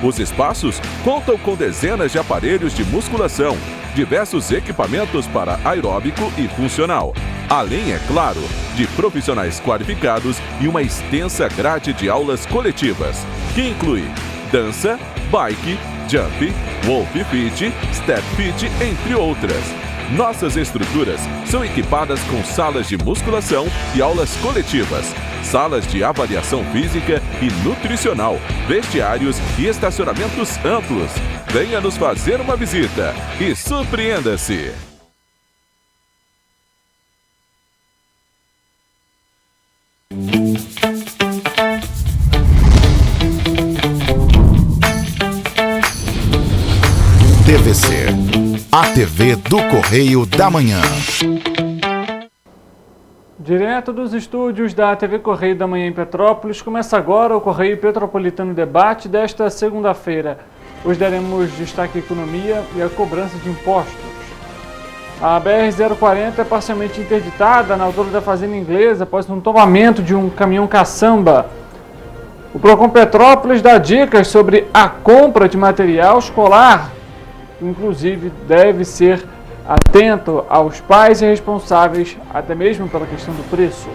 Os espaços contam com dezenas de aparelhos de musculação, diversos equipamentos para aeróbico e funcional, além, é claro, de profissionais qualificados e uma extensa grade de aulas coletivas, que inclui dança, bike, jump, wolf fit, step fit, entre outras. Nossas estruturas são equipadas com salas de musculação e aulas coletivas, salas de avaliação física e nutricional, vestiários e estacionamentos amplos. Venha nos fazer uma visita e surpreenda-se! TVC, a TV do Correio da Manhã. Direto dos estúdios da TV Correio da Manhã em Petrópolis, começa agora o Correio Petropolitano Debate desta segunda-feira. Hoje daremos destaque à economia e à cobrança de impostos. A BR-040 é parcialmente interditada na altura da Fazenda Inglesa após um tombamento de um caminhão caçamba. O Procon Petrópolis dá dicas sobre a compra de material escolar. Inclusive, deve ser atento aos pais e responsáveis, até mesmo pela questão do preço.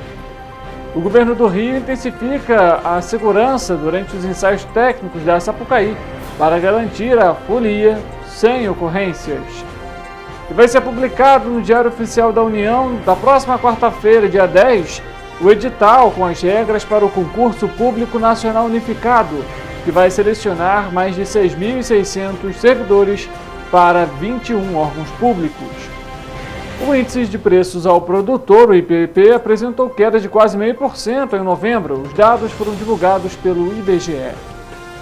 O governo do Rio intensifica a segurança durante os ensaios técnicos da Sapucaí para garantir a folia sem ocorrências. E vai ser publicado no Diário Oficial da União, da próxima quarta-feira, dia 10, o edital com as regras para o Concurso Público Nacional Unificado, que vai selecionar mais de 6.600 servidores para 21 órgãos públicos. O índice de preços ao produtor, o IPP, apresentou queda de quase 0,5% em novembro. Os dados foram divulgados pelo IBGE.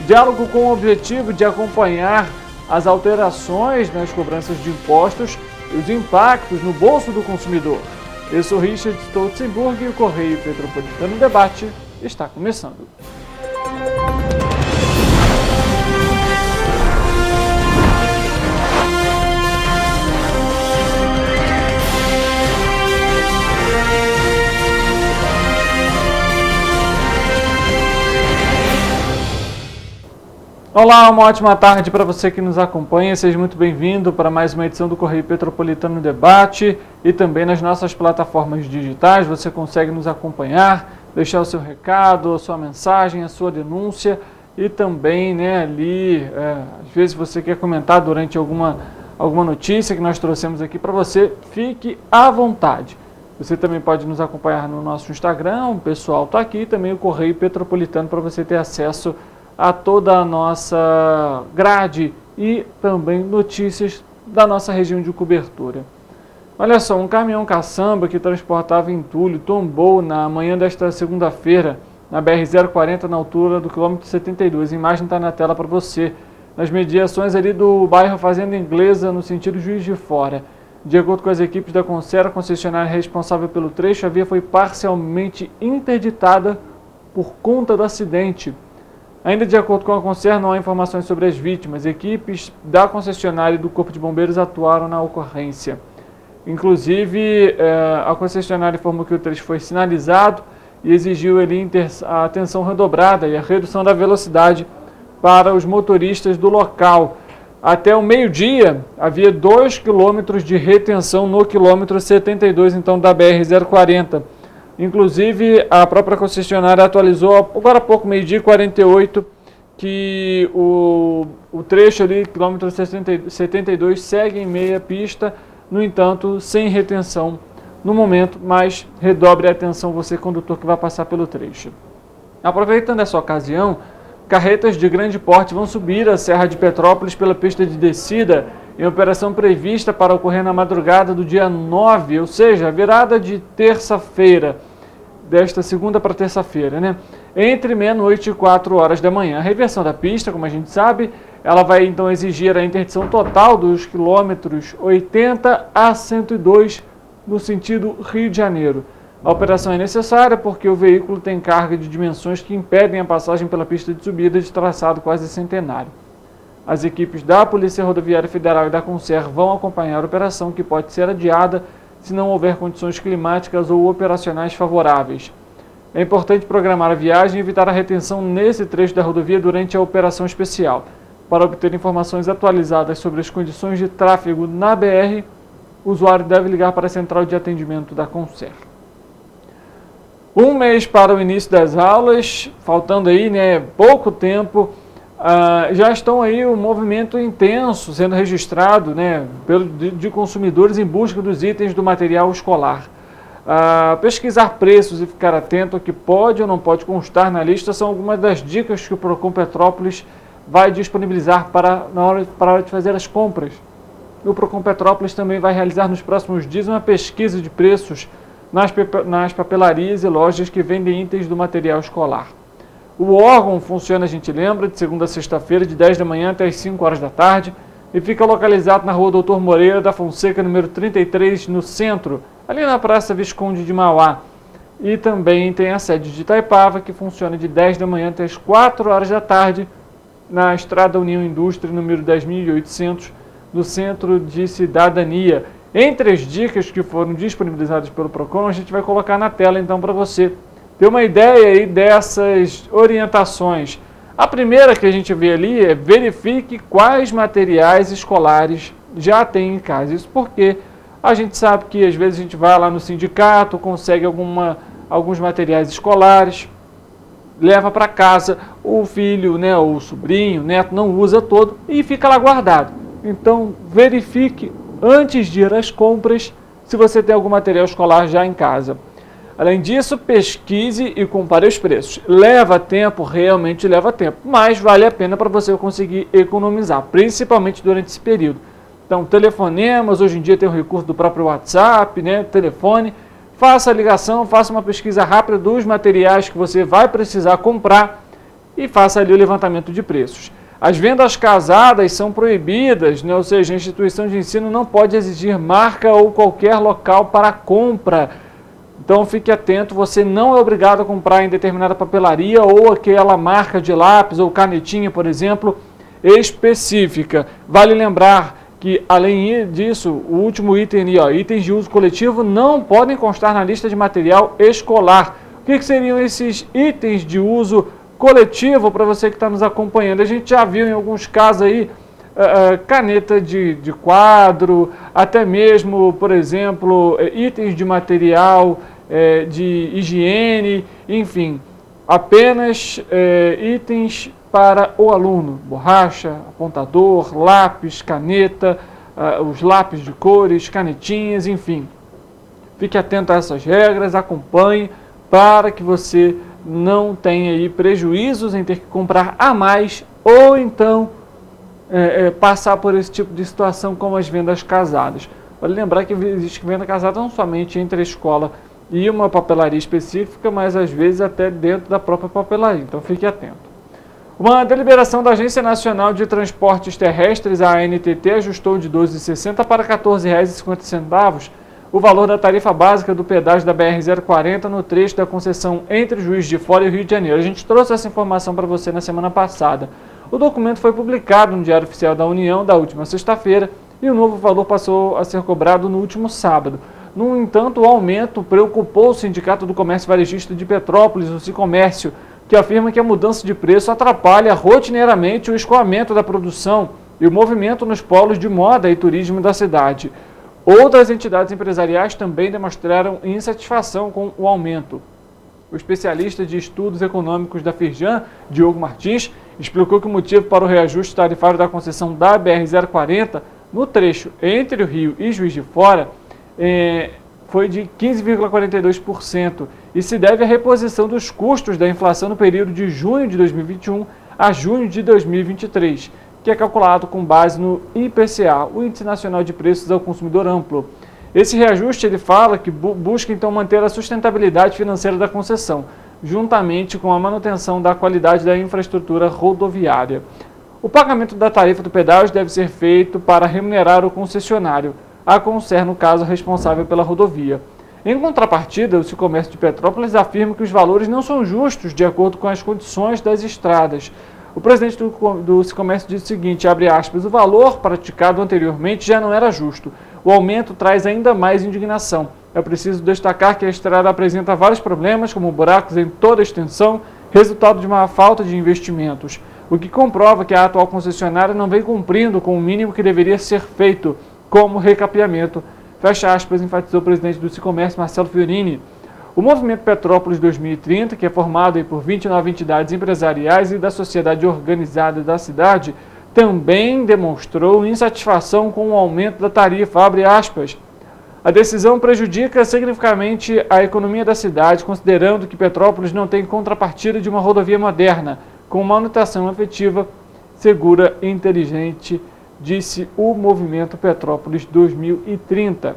Diálogo com o objetivo de acompanhar as alterações nas cobranças de impostos e os impactos no bolso do consumidor. Eu sou Richard Stolzenburg e o Correio Petropolitano Debate está começando. Olá, uma ótima tarde para você que nos acompanha. Seja muito bem-vindo para mais uma edição do Correio Petropolitano Debate e também nas nossas plataformas digitais. Você consegue nos acompanhar, deixar o seu recado, a sua mensagem, a sua denúncia e também, ali, às vezes você quer comentar durante alguma notícia que nós trouxemos aqui para você, fique à vontade. Você também pode nos acompanhar no nosso Instagram, o pessoal está aqui, também o Correio Petropolitano para você ter acesso a toda a nossa grade e também notícias da nossa região de cobertura. Olha só, um caminhão caçamba que transportava entulho tombou na manhã desta segunda-feira na BR-040 na altura do quilômetro 72. A imagem está na tela para você, nas mediações ali do bairro Fazenda Inglesa, no sentido Juiz de Fora. De acordo com as equipes da Concer, a concessionária responsável pelo trecho, a via foi parcialmente interditada por conta do acidente. Ainda de acordo com a Concer, não há informações sobre as vítimas. Equipes da concessionária e do Corpo de Bombeiros atuaram na ocorrência. Inclusive, a concessionária informou que o trecho foi sinalizado e exigiu ali a atenção redobrada e a redução da velocidade para os motoristas do local. Até o meio-dia, havia 2 quilômetros de retenção no quilômetro 72, então, da BR-040. Inclusive, a própria concessionária atualizou agora há pouco, meio-dia e 48, que o trecho ali, quilômetro 72, segue em meia pista, no entanto, sem retenção no momento, mas redobre a atenção você, condutor, que vai passar pelo trecho. Aproveitando essa ocasião, carretas de grande porte vão subir a Serra de Petrópolis pela pista de descida, em operação prevista para ocorrer na madrugada do dia 9, ou seja, a virada de terça-feira, desta segunda para terça-feira, entre meia-noite e 4 horas da manhã. A reversão da pista, como a gente sabe, ela vai então exigir a interdição total dos quilômetros 80 a 102 no sentido Rio de Janeiro. A operação é necessária porque o veículo tem carga de dimensões que impedem a passagem pela pista de subida de traçado quase centenário. As equipes da Polícia Rodoviária Federal e da Concer vão acompanhar a operação, que pode ser adiada se não houver condições climáticas ou operacionais favoráveis. É importante programar a viagem e evitar a retenção nesse trecho da rodovia durante a operação especial. Para obter informações atualizadas sobre as condições de tráfego na BR, o usuário deve ligar para a central de atendimento da Concer. Um mês para o início das aulas, faltando aí pouco tempo, já estão aí um movimento intenso sendo registrado de consumidores em busca dos itens do material escolar. Pesquisar preços e ficar atento ao que pode ou não pode constar na lista são algumas das dicas que o Procon Petrópolis vai disponibilizar para a hora de fazer as compras. O Procon Petrópolis também vai realizar nos próximos dias uma pesquisa de preços nas papelarias e lojas que vendem itens do material escolar. O órgão funciona, a gente lembra, de segunda a sexta-feira, de 10 da manhã até as 5 horas da tarde, e fica localizado na rua Doutor Moreira da Fonseca, número 33, no centro, ali na Praça Visconde de Mauá. E também tem a sede de Itaipava, que funciona de 10 da manhã até as 4 horas da tarde, na Estrada União Indústria, número 10.800, no Centro de Cidadania. Entre as dicas que foram disponibilizadas pelo Procon, a gente vai colocar na tela então para você ter uma ideia aí dessas orientações. A primeira que a gente vê ali é: verifique quais materiais escolares já tem em casa. Isso porque a gente sabe que às vezes a gente vai lá no sindicato, consegue alguns materiais escolares, leva para casa, o filho, o sobrinho, o neto não usa todo e fica lá guardado. Então verifique antes de ir às compras se você tem algum material escolar já em casa. Além disso, pesquise e compare os preços. Leva tempo, realmente leva tempo, mas vale a pena para você conseguir economizar, principalmente durante esse período. Então, telefonemas, hoje em dia tem o recurso do próprio WhatsApp, telefone. Faça a ligação, faça uma pesquisa rápida dos materiais que você vai precisar comprar e faça ali o levantamento de preços. As vendas casadas são proibidas, ou seja, a instituição de ensino não pode exigir marca ou qualquer local para compra. Então fique atento, você não é obrigado a comprar em determinada papelaria ou aquela marca de lápis ou canetinha, por exemplo, específica. Vale lembrar que, além disso, o último item ali, itens de uso coletivo não podem constar na lista de material escolar. O que seriam esses itens de uso coletivo para você que está nos acompanhando? A gente já viu em alguns casos aí caneta de quadro, até mesmo, por exemplo, itens de material de higiene, enfim, apenas itens para o aluno: borracha, apontador, lápis, caneta, os lápis de cores, canetinhas, enfim. Fique atento a essas regras, acompanhe para que você não tenha aí prejuízos em ter que comprar a mais ou então passar por esse tipo de situação como as vendas casadas. Vale lembrar que existe venda casada não somente entre a escola e uma papelaria específica, mas às vezes até dentro da própria papelaria, então fique atento. Uma deliberação da Agência Nacional de Transportes Terrestres, a ANTT, ajustou de R$ 12,60 para R$ 14,50 o valor da tarifa básica do pedágio da BR-040 no trecho da concessão entre Juiz de Fora e Rio de Janeiro. A gente trouxe essa informação para você na semana passada. O documento foi publicado no Diário Oficial da União da última sexta-feira e o novo valor passou a ser cobrado no último sábado. No entanto, o aumento preocupou o Sindicato do Comércio Varejista de Petrópolis, o Sicomércio, que afirma que a mudança de preço atrapalha rotineiramente o escoamento da produção e o movimento nos polos de moda e turismo da cidade. Outras entidades empresariais também demonstraram insatisfação com o aumento. O especialista de estudos econômicos da Firjan, Diogo Martins, explicou que o motivo para o reajuste tarifário da concessão da BR-040 no trecho entre o Rio e Juiz de Fora foi de 15,42% e se deve à reposição dos custos da inflação no período de junho de 2021 a junho de 2023, que é calculado com base no IPCA, o Índice Nacional de Preços ao Consumidor Amplo. Esse reajuste, ele fala que busca então manter a sustentabilidade financeira da concessão, juntamente com a manutenção da qualidade da infraestrutura rodoviária. O pagamento da tarifa do pedágio deve ser feito para remunerar o concessionário, a Concer, no caso, responsável pela rodovia. Em contrapartida, o Sicomércio de Petrópolis afirma que os valores não são justos de acordo com as condições das estradas. O presidente do Sicomércio disse o seguinte, abre aspas, o valor praticado anteriormente já não era justo. o aumento traz ainda mais indignação. É preciso destacar que a estrada apresenta vários problemas, como buracos em toda a extensão, resultado de uma falta de investimentos, o que comprova que a atual concessionária não vem cumprindo com o mínimo que deveria ser feito, como recapeamento. Fecha aspas, enfatizou o presidente do Sicomércio, Marcelo Fiorini. O Movimento Petrópolis 2030, que é formado por 29 entidades empresariais e da sociedade organizada da cidade, também demonstrou insatisfação com o aumento da tarifa, abre aspas. A decisão prejudica significativamente a economia da cidade, considerando que Petrópolis não tem contrapartida de uma rodovia moderna, com manutenção efetiva, segura e inteligente, disse o Movimento Petrópolis 2030.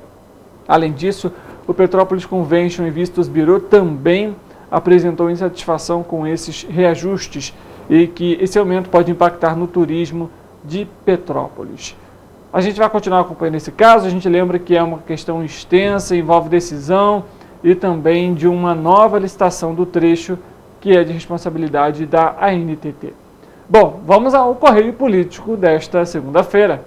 Além disso, o Petrópolis Convention e Vistos Bureau também apresentou insatisfação com esses reajustes e que esse aumento pode impactar no turismo de Petrópolis. A gente vai continuar acompanhando esse caso, a gente lembra que é uma questão extensa, envolve decisão e também de uma nova licitação do trecho que é de responsabilidade da ANTT. Bom, vamos ao Correio Político desta segunda-feira.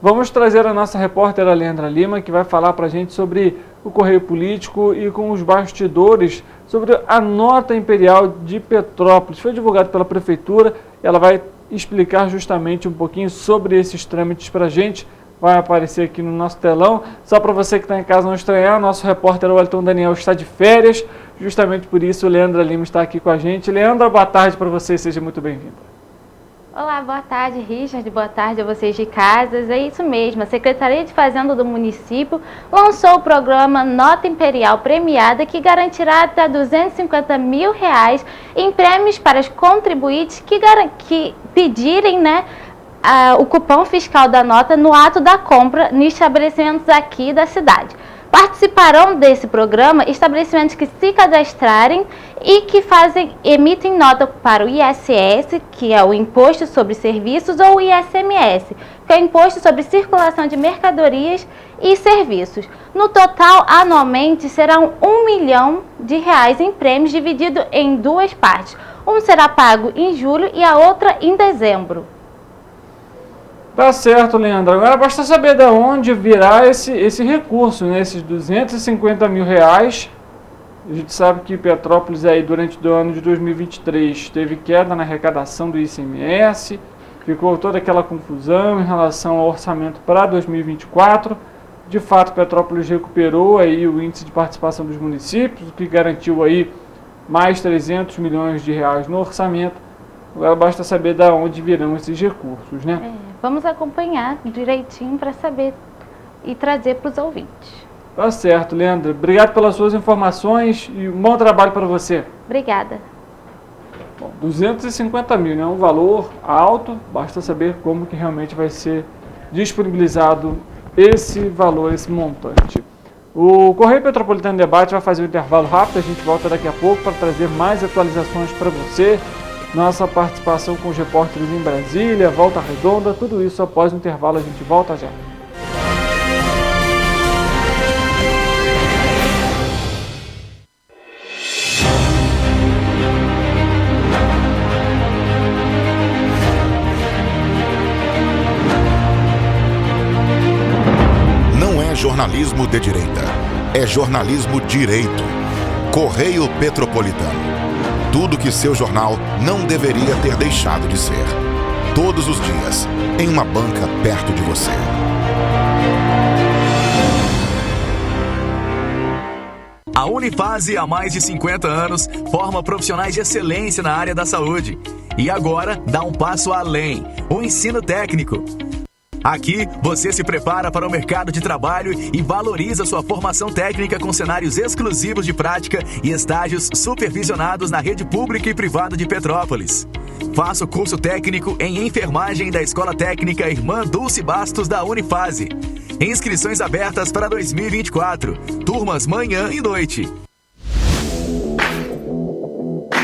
Vamos trazer a nossa repórter Leandra Lima, que vai falar para a gente sobre o Correio Político e com os bastidores sobre a nota imperial de Petrópolis. Foi divulgado pela Prefeitura, ela vai explicar justamente um pouquinho sobre esses trâmites para a gente. Vai aparecer aqui no nosso telão. Só para você que está em casa não estranhar, nosso repórter Wellington Daniel está de férias. Justamente por isso, Leandra Lima está aqui com a gente. Leandra, boa tarde para você, seja muito bem-vinda. Olá, boa tarde, Richard, boa tarde a vocês de casas. É isso mesmo, a Secretaria de Fazenda do município lançou o programa Nota Imperial Premiada, que garantirá até R$250 mil em prêmios para os contribuintes que pedirem, o cupom fiscal da nota no ato da compra em estabelecimentos aqui da cidade. Participarão desse programa estabelecimentos que se cadastrarem e que emitem nota para o ISS, que é o Imposto sobre Serviços, ou o ICMS, que é o Imposto sobre Circulação de Mercadorias e Serviços. No total, anualmente, serão R$1 milhão em prêmios, dividido em duas partes. Um será pago em julho e a outra em dezembro. Tá certo, Leandro. Agora basta saber de onde virá esse recurso, esses R$250 mil. A gente sabe que Petrópolis aí durante o ano de 2023 teve queda na arrecadação do ICMS, ficou toda aquela confusão em relação ao orçamento para 2024. De fato, Petrópolis recuperou aí o índice de participação dos municípios, o que garantiu aí mais R$300 milhões no orçamento. Agora basta saber de onde virão esses recursos, Vamos acompanhar direitinho para saber e trazer para os ouvintes. Tá certo, Leandra. Obrigado pelas suas informações e um bom trabalho para você. Obrigada. Bom, 250 mil, um valor alto, basta saber como que realmente vai ser disponibilizado esse valor, esse montante. O Correio Petropolitano Debate vai fazer um intervalo rápido, a gente volta daqui a pouco para trazer mais atualizações para você. Nossa participação com os repórteres em Brasília, Volta Redonda, tudo isso após o intervalo, a gente volta já. Não é jornalismo de direita, é jornalismo direito. Correio Petropolitano. Tudo que seu jornal não deveria ter deixado de ser. Todos os dias, em uma banca perto de você. A Unifase, há mais de 50 anos, forma profissionais de excelência na área da saúde. E agora, dá um passo além, o ensino técnico. Aqui, você se prepara para o mercado de trabalho e valoriza sua formação técnica com cenários exclusivos de prática e estágios supervisionados na rede pública e privada de Petrópolis. Faça o curso técnico em enfermagem da Escola Técnica Irmã Dulce Bastos da Unifase. Inscrições abertas para 2024. Turmas manhã e noite.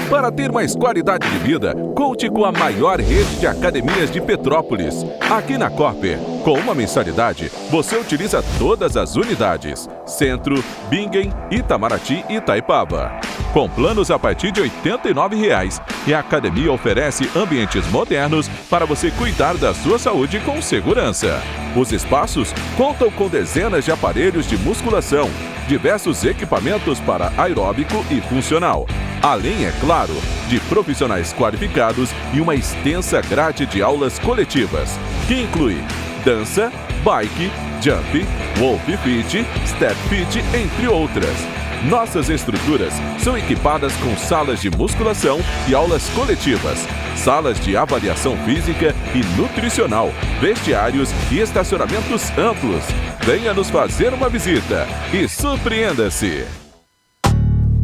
Para ter mais qualidade de vida, conte com a maior rede de academias de Petrópolis. Aqui na Cooper, com uma mensalidade, você utiliza todas as unidades: Centro, Bingen, Itamaraty e Itaipava. Com planos a partir de R$ 89,00, e a academia oferece ambientes modernos para você cuidar da sua saúde com segurança. Os espaços contam com dezenas de aparelhos de musculação, diversos equipamentos para aeróbico e funcional, além, é claro, de profissionais qualificados e uma extensa grade de aulas coletivas, que inclui dança, bike, jump, wolf fit, step fit, entre outras. Nossas estruturas são equipadas com salas de musculação e aulas coletivas, salas de avaliação física e nutricional, vestiários e estacionamentos amplos. Venha nos fazer uma visita e surpreenda-se!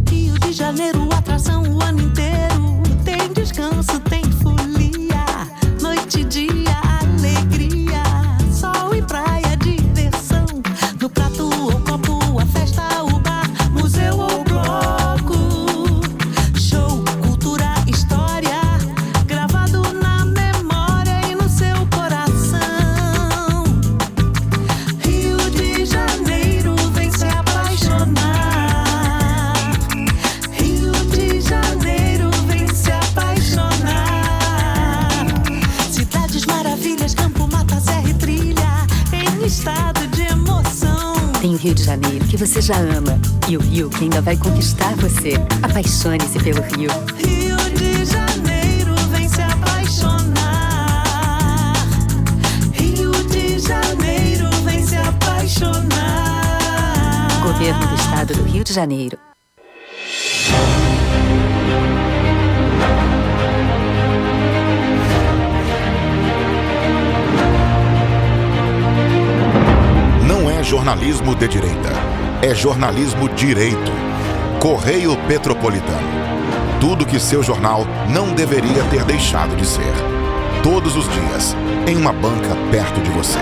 Rio de Janeiro, atração o ano inteiro. Tem descanso, tem folia, noite e dia, alegria, sol e praia, diversão. No prato ou copo, a festa, o bar, museu ou bloco. Show, cultura, história, gravado na memória e no seu coração. Rio de Janeiro, vem se apaixonar. Rio de Janeiro, vem se apaixonar. Cidades maravilhas, campo, mata, serra e trilha, em estado de emoção. Tem o Rio de Janeiro, que você já ama, e o Rio, que ainda vai conquistar você. Apaixone-se pelo Rio. Rio de Janeiro, vem se apaixonar. Rio de Janeiro, vem se apaixonar. Governo do Estado do Rio de Janeiro. Não é jornalismo de direita, é jornalismo direito. Correio Petropolitano. Tudo que seu jornal não deveria ter deixado de ser. Todos os dias, em uma banca perto de você.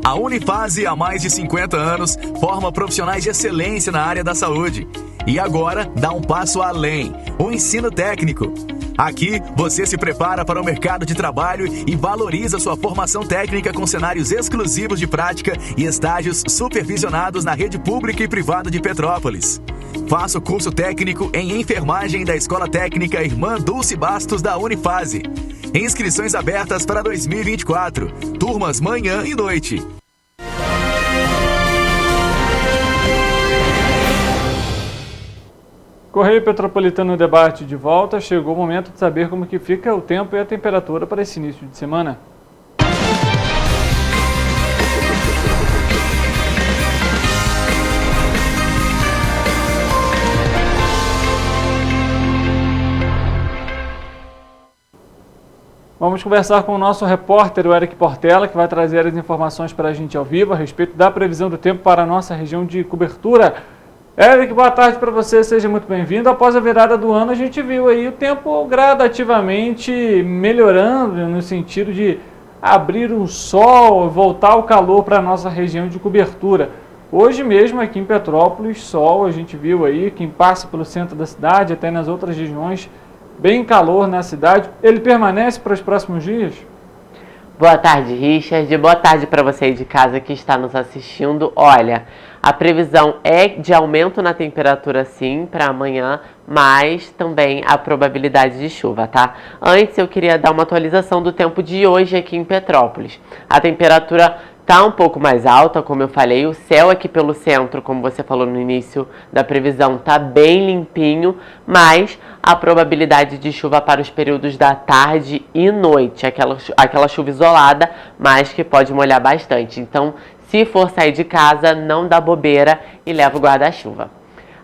A Unifase, há mais de 50 anos, forma profissionais de excelência na área da saúde. E agora dá um passo além, o ensino técnico. Aqui, você se prepara para o mercado de trabalho e valoriza sua formação técnica com cenários exclusivos de prática e estágios supervisionados na rede pública e privada de Petrópolis. Faça o curso técnico em enfermagem da Escola Técnica Irmã Dulce Bastos da Unifase. Inscrições abertas para 2024. Turmas manhã e noite. Correio Petropolitano Debate de volta. Chegou o momento de saber como que fica o tempo e a temperatura para esse início de semana. Vamos conversar com o nosso repórter, o Eric Portela, que vai trazer as informações para a gente ao vivo a respeito da previsão do tempo para a nossa região de cobertura. Eric, boa tarde para você, seja muito bem-vindo. Após a virada do ano, a gente viu aí o tempo gradativamente melhorando, no sentido de abrir o sol, voltar o calor para a nossa região de cobertura. Hoje mesmo, aqui em Petrópolis, sol, a gente viu aí, quem passa pelo centro da cidade, até nas outras regiões, bem calor na cidade. Ele permanece para os próximos dias? Boa tarde, Richard. Boa tarde para você aí de casa que está nos assistindo. Olha, a previsão é de aumento na temperatura sim para amanhã, mas também a probabilidade de chuva, tá? Antes eu queria dar uma atualização do tempo de hoje aqui em Petrópolis. A temperatura tá um pouco mais alta, como eu falei, o céu aqui pelo centro, como você falou no início da previsão, tá bem limpinho, mas a probabilidade de chuva para os períodos da tarde e noite, aquela chuva isolada, mas que pode molhar bastante. Então, se for sair de casa, não dá bobeira e leva o guarda-chuva.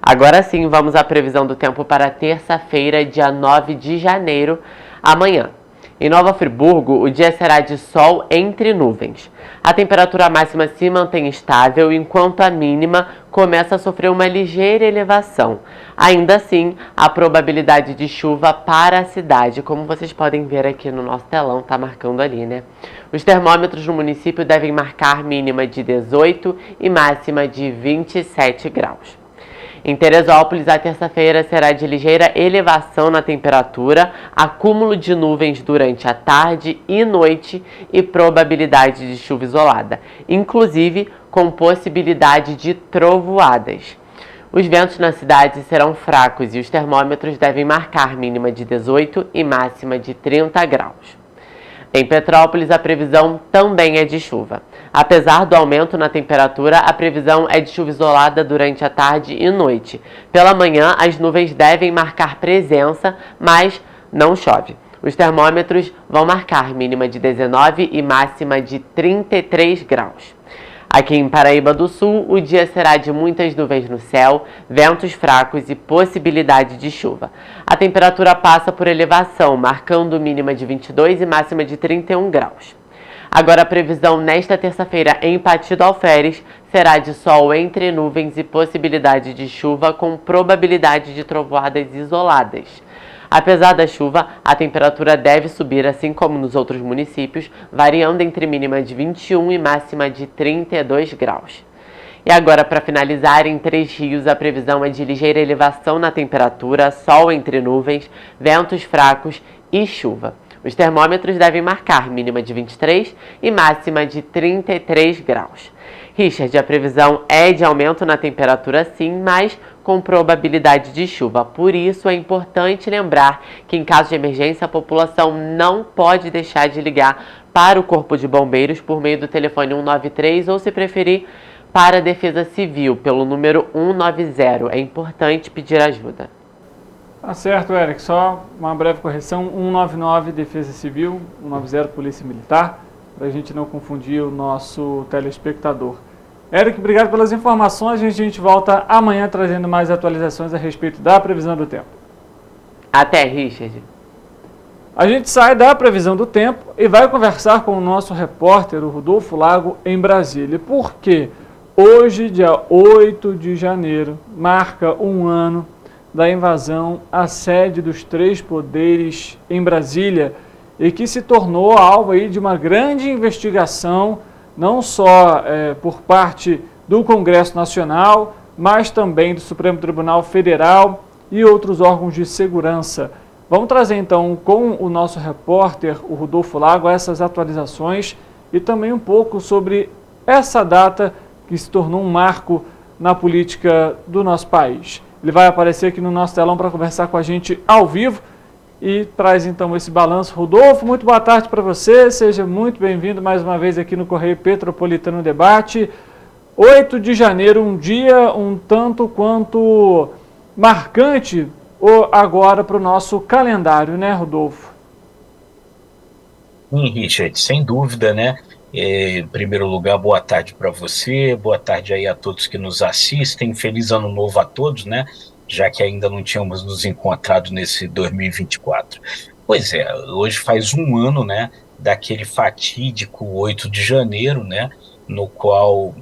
Agora sim, vamos à previsão do tempo para terça-feira, dia 9 de janeiro, amanhã. Em Nova Friburgo, o dia será de sol entre nuvens. A temperatura máxima se mantém estável, enquanto a mínima começa a sofrer uma ligeira elevação. Ainda assim, a probabilidade de chuva para a cidade, como vocês podem ver aqui no nosso telão, está marcando ali, né? Os termômetros no município devem marcar mínima de 18 e máxima de 27 graus. Em Teresópolis, a terça-feira será de ligeira elevação na temperatura, acúmulo de nuvens durante a tarde e noite e probabilidade de chuva isolada, inclusive com possibilidade de trovoadas. Os ventos na cidade serão fracos e os termômetros devem marcar mínima de 18 e máxima de 30 graus. Em Petrópolis, a previsão também é de chuva. Apesar do aumento na temperatura, a previsão é de chuva isolada durante a tarde e noite. Pela manhã, as nuvens devem marcar presença, mas não chove. Os termômetros vão marcar mínima de 19 e máxima de 33 graus. Aqui em Paraíba do Sul, o dia será de muitas nuvens no céu, ventos fracos e possibilidade de chuva. A temperatura passa por elevação, marcando mínima de 22 e máxima de 31 graus. Agora a previsão nesta terça-feira em Pati do Alferes será de sol entre nuvens e possibilidade de chuva com probabilidade de trovoadas isoladas. Apesar da chuva, a temperatura deve subir, assim como nos outros municípios, variando entre mínima de 21 e máxima de 32 graus. E agora, para finalizar, em Três Rios, a previsão é de ligeira elevação na temperatura, sol entre nuvens, ventos fracos e chuva. Os termômetros devem marcar mínima de 23 e máxima de 33 graus. Richard, a previsão é de aumento na temperatura sim, mas com probabilidade de chuva. Por isso é importante lembrar que em caso de emergência a população não pode deixar de ligar para o Corpo de Bombeiros por meio do telefone 193 ou, se preferir, para a Defesa Civil pelo número 190. É importante pedir ajuda. Tá certo, Eric. Só uma breve correção. 199 Defesa Civil, 190 Polícia Militar, para a gente não confundir o nosso telespectador. Eric, obrigado pelas informações. A gente volta amanhã trazendo mais atualizações a respeito da previsão do tempo. Até, Richard. A gente sai da previsão do tempo e vai conversar com o nosso repórter, o Rodolfo Lago, em Brasília. Por quê? Hoje, dia 8 de janeiro, marca um ano da invasão à sede dos Três Poderes em Brasília e que se tornou alvo aí de uma grande investigação, não só por parte do Congresso Nacional, mas também do Supremo Tribunal Federal e outros órgãos de segurança. Vamos trazer então com o nosso repórter, o Rodolfo Lago, essas atualizações e também um pouco sobre essa data que se tornou um marco na política do nosso país. Ele vai aparecer aqui no nosso telão para conversar com a gente ao vivo e traz então esse balanço. Rodolfo, muito boa tarde para você, seja muito bem-vindo mais uma vez aqui no Correio Petropolitano Debate. 8 de janeiro, um dia um tanto quanto marcante agora para o nosso calendário, né, Rodolfo? Sim, Richard, sem dúvida, né? Em primeiro lugar, boa tarde para você, boa tarde aí a todos que nos assistem, feliz ano novo a todos, né? Já que ainda não tínhamos nos encontrado nesse 2024. Pois é, hoje faz um ano, né, daquele fatídico 8 de janeiro, né, no qual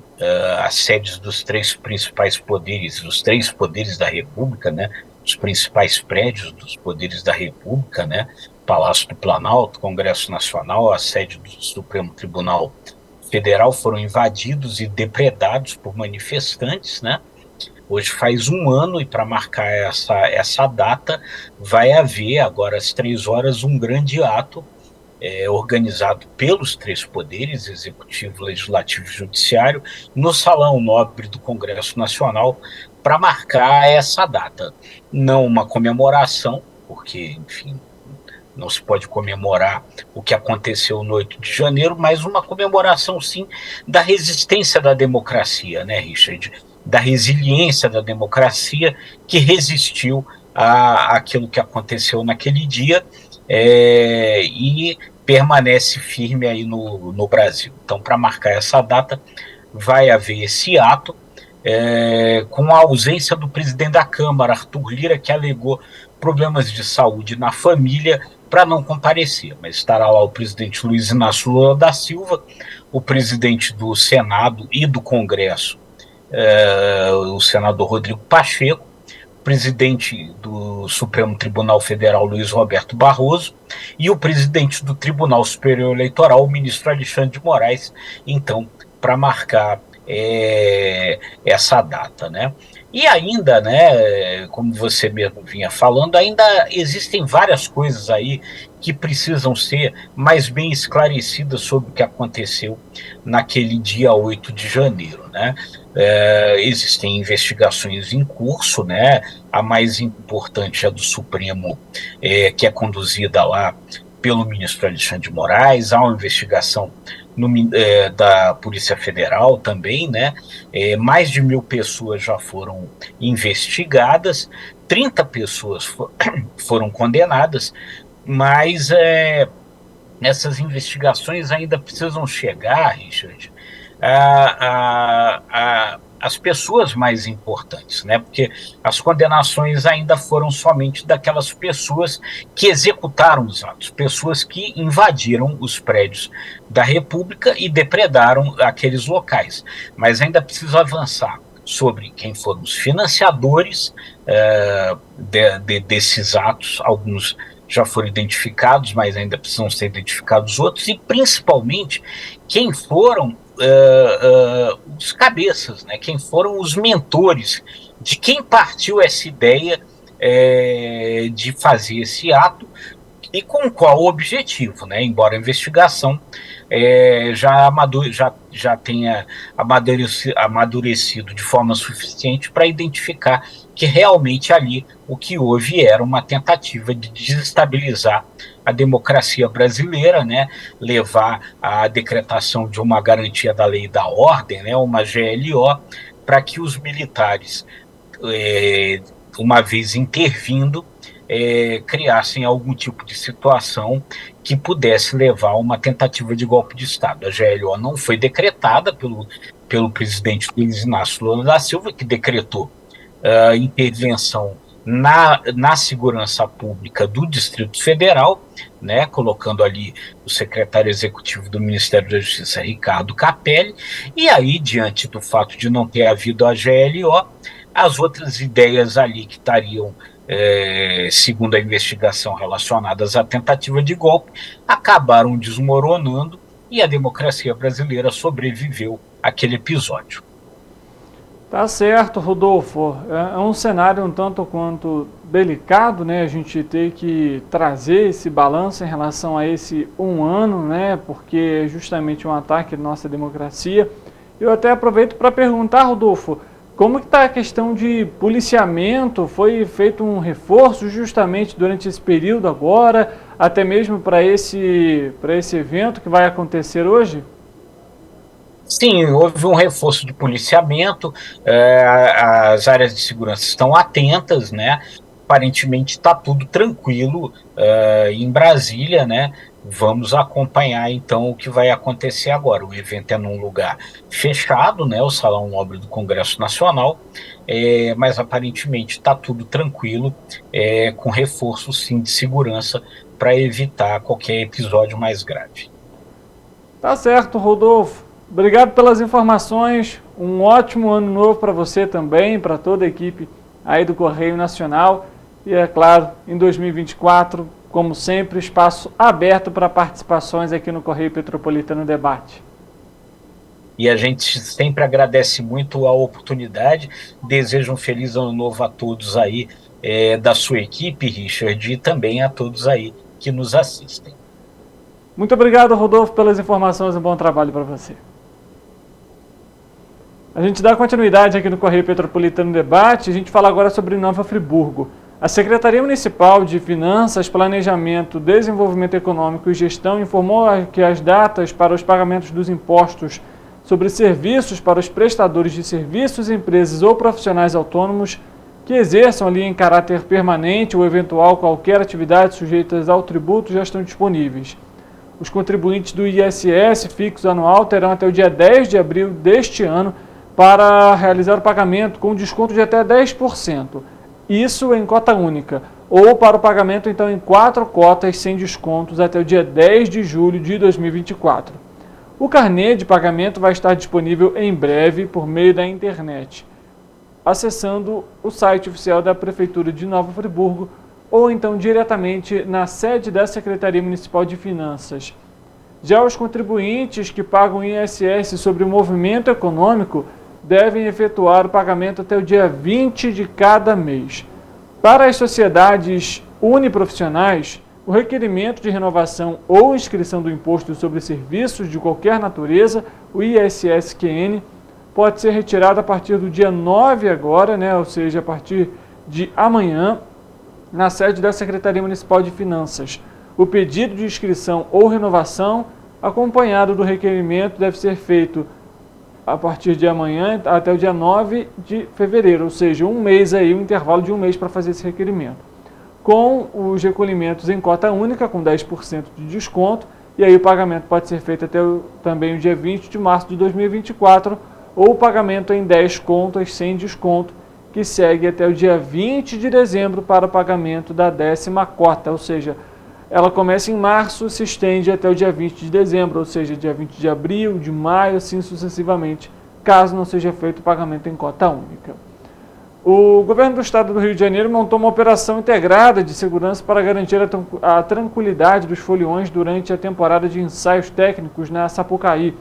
as sedes dos três principais poderes, os três poderes da República, né, os principais prédios dos poderes da República, né, Palácio do Planalto, Congresso Nacional, a sede do Supremo Tribunal Federal foram invadidos e depredados por manifestantes, né? Hoje faz um ano e para marcar essa data vai haver agora às 3 horas um grande ato organizado pelos três poderes, Executivo, Legislativo e Judiciário, no Salão Nobre do Congresso Nacional para marcar essa data. Não uma comemoração, porque, enfim, não se pode comemorar o que aconteceu no 8 de janeiro, mas uma comemoração, sim, da resistência da democracia, né, Richard? Da resiliência da democracia que resistiu àquilo que aconteceu naquele dia e permanece firme aí no Brasil. Então, para marcar essa data, vai haver esse ato com a ausência do presidente da Câmara, Arthur Lira, que alegou problemas de saúde na família para não comparecer, mas estará lá o presidente Luiz Inácio Lula da Silva, o presidente do Senado e do Congresso, o senador Rodrigo Pacheco, presidente do Supremo Tribunal Federal, Luiz Roberto Barroso, e o presidente do Tribunal Superior Eleitoral, o ministro Alexandre de Moraes, então, para marcar essa data, né? E ainda, né, como você mesmo vinha falando, ainda existem várias coisas aí que precisam ser mais bem esclarecidas sobre o que aconteceu naquele dia 8 de janeiro, né? Existem investigações em curso, né? A mais importante é a do Supremo, que é conduzida lá pelo ministro Alexandre de Moraes. Há uma investigação da Polícia Federal também, né? Mais de 1.000 pessoas já foram investigadas, 30 pessoas foram condenadas, mas essas investigações ainda precisam chegar, Richard, as pessoas mais importantes, né? Porque as condenações ainda foram somente daquelas pessoas que executaram os atos, pessoas que invadiram os prédios da República e depredaram aqueles locais. Mas ainda precisa avançar sobre quem foram os financiadores desses atos. Alguns já foram identificados, mas ainda precisam ser identificados outros, e principalmente quem foram os cabeças, né? Quem foram os mentores, de quem partiu essa ideia de fazer esse ato e com qual objetivo, né? Embora a investigação já tenha amadurecido de forma suficiente para identificar que realmente ali o que houve era uma tentativa de desestabilizar a democracia brasileira, né? Levar à decretação de uma garantia da lei e da ordem, né? Uma GLO, para que os militares, uma vez intervindo, criassem algum tipo de situação que pudesse levar a uma tentativa de golpe de Estado. A GLO não foi decretada pelo presidente Luiz Inácio Lula da Silva, que decretou intervenção na segurança pública do Distrito Federal, né, colocando ali o secretário executivo do Ministério da Justiça, Ricardo Capelli, e aí, diante do fato de não ter havido a GLO, as outras ideias ali que estariam, segundo a investigação, relacionadas à tentativa de golpe, acabaram desmoronando e a democracia brasileira sobreviveu àquele episódio. Tá certo, Rodolfo. É um cenário um tanto quanto delicado, né? A gente tem que trazer esse balanço em relação a esse um ano, né? Porque é justamente um ataque à nossa democracia. Eu até aproveito para perguntar, Rodolfo, como que está a questão de policiamento? Foi feito um reforço justamente durante esse período agora, até mesmo para esse evento que vai acontecer hoje? Sim, houve um reforço de policiamento, as áreas de segurança estão atentas, né? Aparentemente está tudo tranquilo em Brasília, né? Vamos acompanhar então o que vai acontecer agora. O evento é num lugar fechado, né? O Salão Nobre do Congresso Nacional, mas aparentemente está tudo tranquilo, com reforço sim de segurança para evitar qualquer episódio mais grave. Tá certo, Rodolfo. Obrigado pelas informações, um ótimo ano novo para você também, para toda a equipe aí do Correio Nacional e, é claro, em 2024, como sempre, espaço aberto para participações aqui no Correio Petropolitano Debate. E a gente sempre agradece muito a oportunidade, desejo um feliz ano novo a todos aí da sua equipe, Richard, e também a todos aí que nos assistem. Muito obrigado, Rodolfo, pelas informações e um bom trabalho para você. A gente dá continuidade aqui no Correio Petropolitano Debate. A gente fala agora sobre Nova Friburgo. A Secretaria Municipal de Finanças, Planejamento, Desenvolvimento Econômico e Gestão informou que as datas para os pagamentos dos impostos sobre serviços para os prestadores de serviços, empresas ou profissionais autônomos que exerçam ali em caráter permanente ou eventual qualquer atividade sujeitas ao tributo já estão disponíveis. Os contribuintes do ISS fixo anual terão até o dia 10 de abril deste ano para realizar o pagamento com desconto de até 10%. Isso em cota única, ou para o pagamento então em 4 cotas sem descontos até o dia 10 de julho de 2024. O carnê de pagamento vai estar disponível em breve por meio da internet. acessando o site oficial da Prefeitura de Nova Friburgo ou então diretamente na sede da Secretaria Municipal de Finanças. Já os contribuintes que pagam ISS sobre o movimento econômico devem efetuar o pagamento até o dia 20 de cada mês. Para as sociedades uniprofissionais, o requerimento de renovação ou inscrição do imposto sobre serviços de qualquer natureza, o ISSQN, pode ser retirado a partir do dia 9 agora, ou seja, a partir de amanhã, na sede da Secretaria Municipal de Finanças. O pedido de inscrição ou renovação, acompanhado do requerimento, deve ser feito a partir de amanhã até o dia 9 de fevereiro, ou seja, um mês aí, um intervalo de um mês para fazer esse requerimento. Com os recolhimentos em cota única, com 10% de desconto, e aí o pagamento pode ser feito até também o dia 20 de março de 2024, ou o pagamento em 10 contas sem desconto, que segue até o dia 20 de dezembro para o pagamento da 10ª cota, ou seja, ela começa em março, se estende até o dia 20 de dezembro, ou seja, dia 20 de abril, de maio, assim sucessivamente, caso não seja feito o pagamento em cota única. O governo do estado do Rio de Janeiro montou uma operação integrada de segurança para garantir a tranquilidade dos foliões durante a temporada de ensaios técnicos na Sapucaí,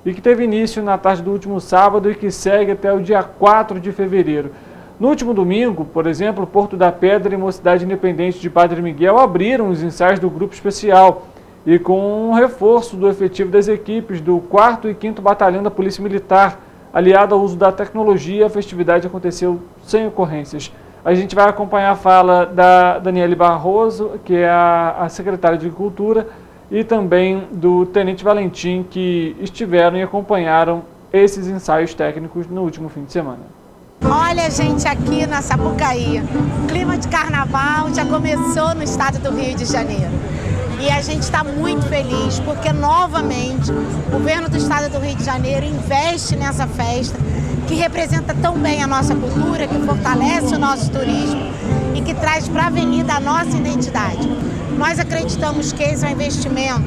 e que teve início na tarde do último sábado e que segue até o dia 4 de fevereiro. No último domingo, por exemplo, Porto da Pedra e Mocidade Independente de Padre Miguel abriram os ensaios do Grupo Especial e com um reforço do efetivo das equipes do 4º e 5º Batalhão da Polícia Militar, aliado ao uso da tecnologia, a festividade aconteceu sem ocorrências. A gente vai acompanhar a fala da Daniele Barroso, que é a secretária de Cultura, e também do Tenente Valentim, que estiveram e acompanharam esses ensaios técnicos no último fim de semana. Olha, gente, aqui na Sapucaí, o clima de carnaval já começou no estado do Rio de Janeiro. E a gente está muito feliz porque, novamente, o governo do estado do Rio de Janeiro investe nessa festa que representa tão bem a nossa cultura, que fortalece o nosso turismo e que traz para a avenida a nossa identidade. Nós acreditamos que esse é um investimento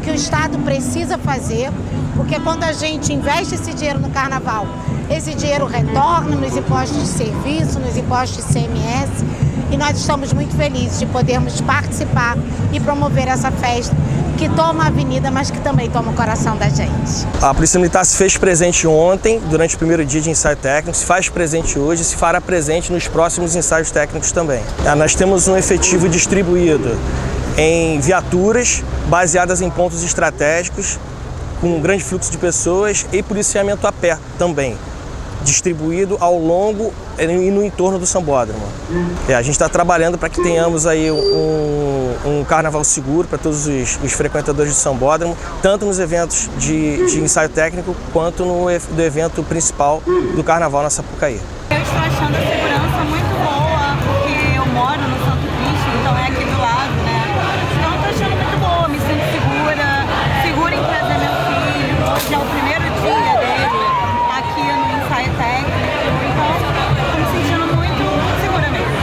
que o estado precisa fazer, porque quando a gente investe esse dinheiro no carnaval, esse dinheiro retorna nos impostos de serviço, nos impostos de CMS, e nós estamos muito felizes de podermos participar e promover essa festa que toma a avenida, mas que também toma o coração da gente. A Polícia Militar se fez presente ontem, durante o primeiro dia de ensaio técnico, se faz presente hoje e se fará presente nos próximos ensaios técnicos também. Nós temos um efetivo distribuído em viaturas baseadas em pontos estratégicos, com um grande fluxo de pessoas e policiamento a pé também, distribuído ao longo e no entorno do Sambódromo. A gente está trabalhando para que tenhamos aí um carnaval seguro para todos os frequentadores do Sambódromo, tanto nos eventos de ensaio técnico quanto no evento principal do carnaval na Sapucaí. Eu estou achando a segurança muito boa, porque eu moro no Santo Cristo, então é aqui do lado, né? Então eu estou achando muito boa, me sinto segura em trazer meu filho, hoje é o primeiro dia dele aqui no ensaio técnico, então estou me sentindo muito segura mesmo.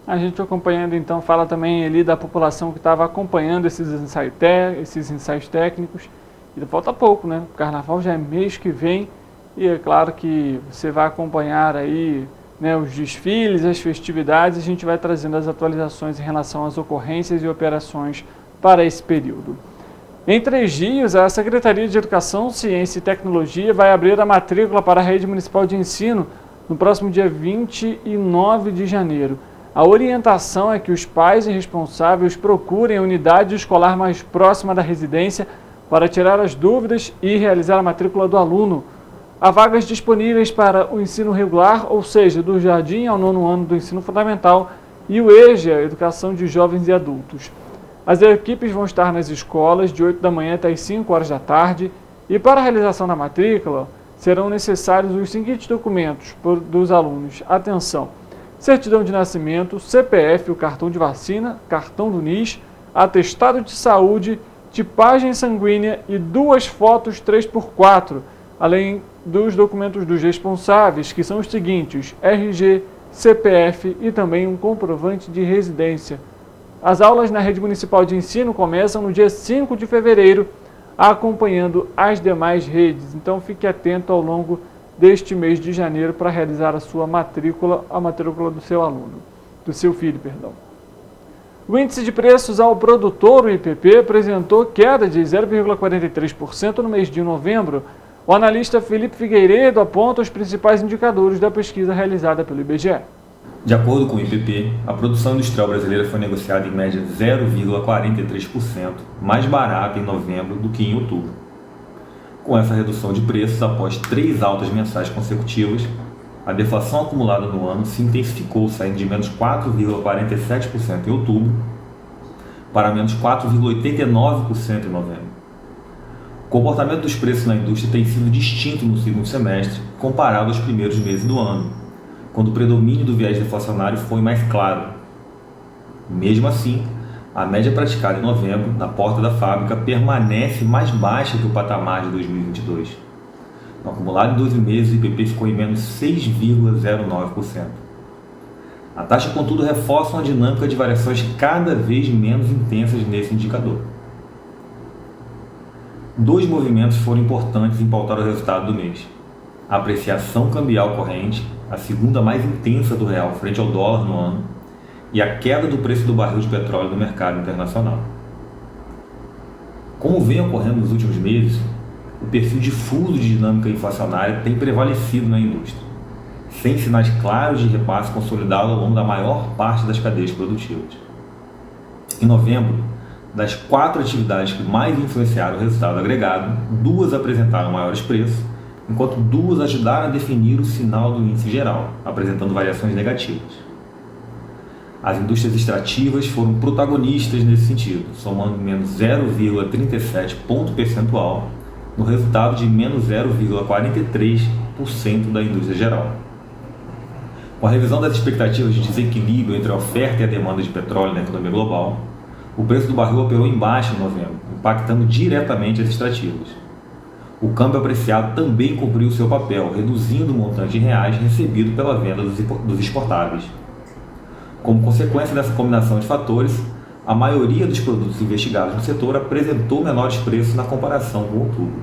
A gente acompanhando então, fala também ali da população que estava acompanhando esses ensaios técnicos, e falta pouco, né? O carnaval já é mês que vem, e é claro que você vai acompanhar aí, né, os desfiles, as festividades, a gente vai trazendo as atualizações em relação às ocorrências e operações para esse período. Em 3 dias, a Secretaria de Educação, Ciência e Tecnologia vai abrir a matrícula para a Rede Municipal de Ensino no próximo dia 29 de janeiro. A orientação é que os pais e responsáveis procurem a unidade escolar mais próxima da residência para tirar as dúvidas e realizar a matrícula do aluno. Há vagas disponíveis para o ensino regular, ou seja, do jardim ao 9º ano do ensino fundamental, e o EJA, Educação de Jovens e Adultos. As equipes vão estar nas escolas de 8 da manhã até as 5 horas da tarde, e para a realização da matrícula serão necessários os seguintes documentos dos alunos. Atenção: certidão de nascimento, CPF, o cartão de vacina, cartão do NIS, atestado de saúde, tipagem sanguínea e 2 fotos 3x4, além dos documentos dos responsáveis, que são os seguintes: RG, CPF e também um comprovante de residência. As aulas na Rede Municipal de Ensino começam no dia 5 de fevereiro, acompanhando as demais redes. Então fique atento ao longo deste mês de janeiro para realizar a sua matrícula, a matrícula do seu filho. O índice de preços ao produtor, o IPP, apresentou queda de 0,43% no mês de novembro. O analista Felipe Figueiredo aponta os principais indicadores da pesquisa realizada pelo IBGE. De acordo com o IPP, a produção industrial brasileira foi negociada em média 0,43% mais barata em novembro do que em outubro. Com essa redução de preços, após 3 altas mensais consecutivas, a deflação acumulada no ano se intensificou, saindo de menos 4,47% em outubro para menos 4,89% em novembro. O comportamento dos preços na indústria tem sido distinto no segundo semestre, comparado aos primeiros meses do ano, quando o predomínio do viés deflacionário foi mais claro. Mesmo assim, a média praticada em novembro, na porta da fábrica, permanece mais baixa que o patamar de 2022. No acumulado em 12 meses, o IPP ficou em menos 6,09%. A taxa, contudo, reforça uma dinâmica de variações cada vez menos intensas nesse indicador. 2 movimentos foram importantes em pautar o resultado do mês: a apreciação cambial corrente, a segunda mais intensa do real frente ao dólar no ano, e a queda do preço do barril de petróleo no mercado internacional. Como vem ocorrendo nos últimos meses, o perfil difuso de dinâmica inflacionária tem prevalecido na indústria, sem sinais claros de repasse consolidado ao longo da maior parte das cadeias produtivas. Em novembro, das 4 atividades que mais influenciaram o resultado agregado, 2 apresentaram maiores preços, enquanto 2 ajudaram a definir o sinal do índice geral, apresentando variações negativas. As indústrias extrativas foram protagonistas nesse sentido, somando menos 0,37 ponto percentual no resultado de menos 0,43% da indústria geral. Com a revisão das expectativas de desequilíbrio entre a oferta e a demanda de petróleo na economia global, o preço do barril operou em baixa em novembro, impactando diretamente as extrativas. O câmbio apreciado também cumpriu seu papel, reduzindo o montante em reais recebido pela venda dos exportáveis. Como consequência dessa combinação de fatores, a maioria dos produtos investigados no setor apresentou menores preços na comparação com outubro.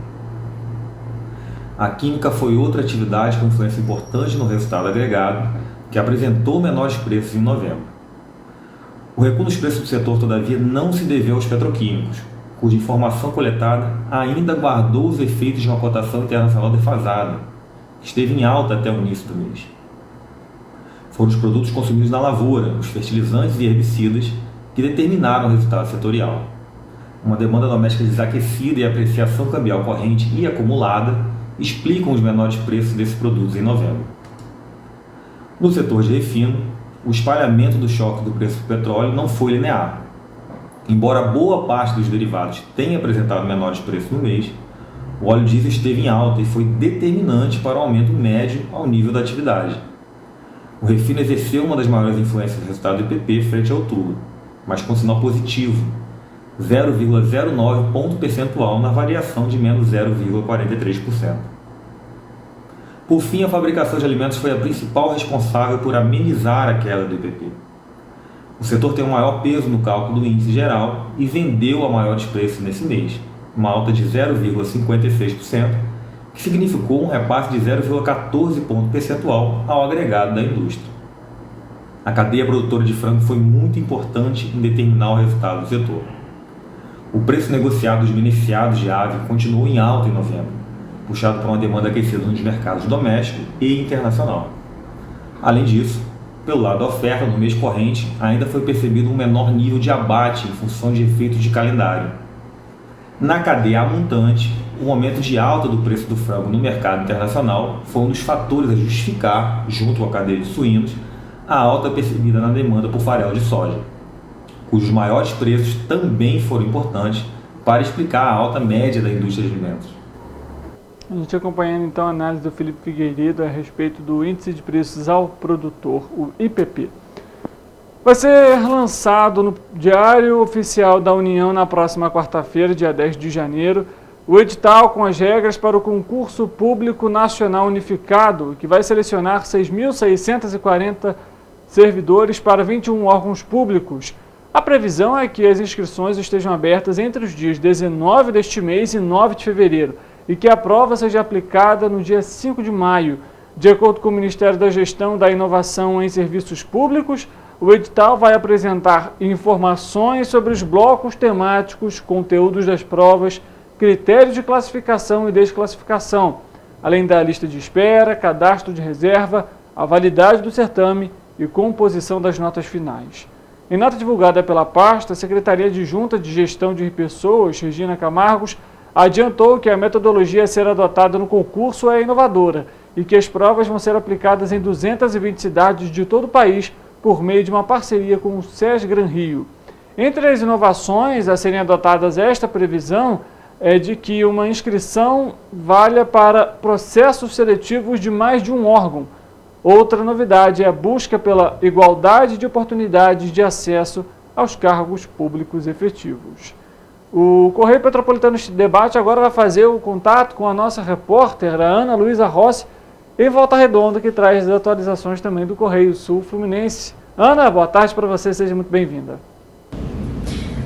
A química foi outra atividade com influência importante no resultado agregado, que apresentou menores preços em novembro. O recuo nos preços do setor, todavia, não se deveu aos petroquímicos, cuja informação coletada ainda guardou os efeitos de uma cotação internacional defasada, que esteve em alta até o início do mês. Foram os produtos consumidos na lavoura, os fertilizantes e herbicidas, que determinaram o resultado setorial. Uma demanda doméstica desaquecida e a apreciação cambial corrente e acumulada explicam os menores preços desses produtos em novembro. No setor de refino, o espalhamento do choque do preço do petróleo não foi linear. Embora boa parte dos derivados tenha apresentado menores preços no mês, o óleo diesel esteve em alta e foi determinante para o aumento médio ao nível da atividade. O refino exerceu uma das maiores influências do resultado do IPP frente a outubro, mas com sinal positivo, 0,09 ponto percentual na variação de menos 0,43%. Por fim, a fabricação de alimentos foi a principal responsável por amenizar a queda do IPP. O setor tem um maior peso no cálculo do índice geral e vendeu a maiores preços nesse mês, uma alta de 0,56%, que significou um repasse de 0,14 ponto percentual ao agregado da indústria. A cadeia produtora de frango foi muito importante em determinar o resultado do setor. O preço negociado dos beneficiados de ave continuou em alta em novembro, puxado por uma demanda aquecida nos mercados doméstico e internacional. Além disso, pelo lado da oferta, no mês corrente, ainda foi percebido um menor nível de abate em função de efeitos de calendário. Na cadeia amontante, o aumento de alta do preço do frango no mercado internacional foi um dos fatores a justificar, junto à cadeia de suínos, a alta percebida na demanda por farelo de soja, cujos maiores preços também foram importantes para explicar a alta média da indústria de alimentos. A gente acompanhando então a análise do Felipe Figueiredo a respeito do índice de preços ao produtor, o IPP. Vai ser lançado no Diário Oficial da União na próxima quarta-feira, dia 10 de janeiro, o edital com as regras para o concurso público nacional unificado, que vai selecionar 6.640 servidores para 21 órgãos públicos. A previsão é que as inscrições estejam abertas entre os dias 19 deste mês e 9 de fevereiro. e que a prova seja aplicada no dia 5 de maio. De acordo com o Ministério da Gestão da Inovação em Serviços Públicos, o edital vai apresentar informações sobre os blocos temáticos, conteúdos das provas, critérios de classificação e desclassificação, além da lista de espera, cadastro de reserva, a validade do certame e composição das notas finais. Em nota divulgada pela pasta, a Secretaria Adjunta de Gestão de Pessoas, Regina Camargos, adiantou que a metodologia a ser adotada no concurso é inovadora e que as provas vão ser aplicadas em 220 cidades de todo o país por meio de uma parceria com o SES Gran Rio. Entre as inovações a serem adotadas, esta previsão é de que uma inscrição valha para processos seletivos de mais de um órgão. Outra novidade é a busca pela igualdade de oportunidades de acesso aos cargos públicos efetivos. O Correio Petropolitano Debate agora vai fazer o contato com a nossa repórter, a Ana Luísa Rossi, em Volta Redonda, que traz as atualizações também do Correio Sul Fluminense. Ana, boa tarde para você, seja muito bem-vinda.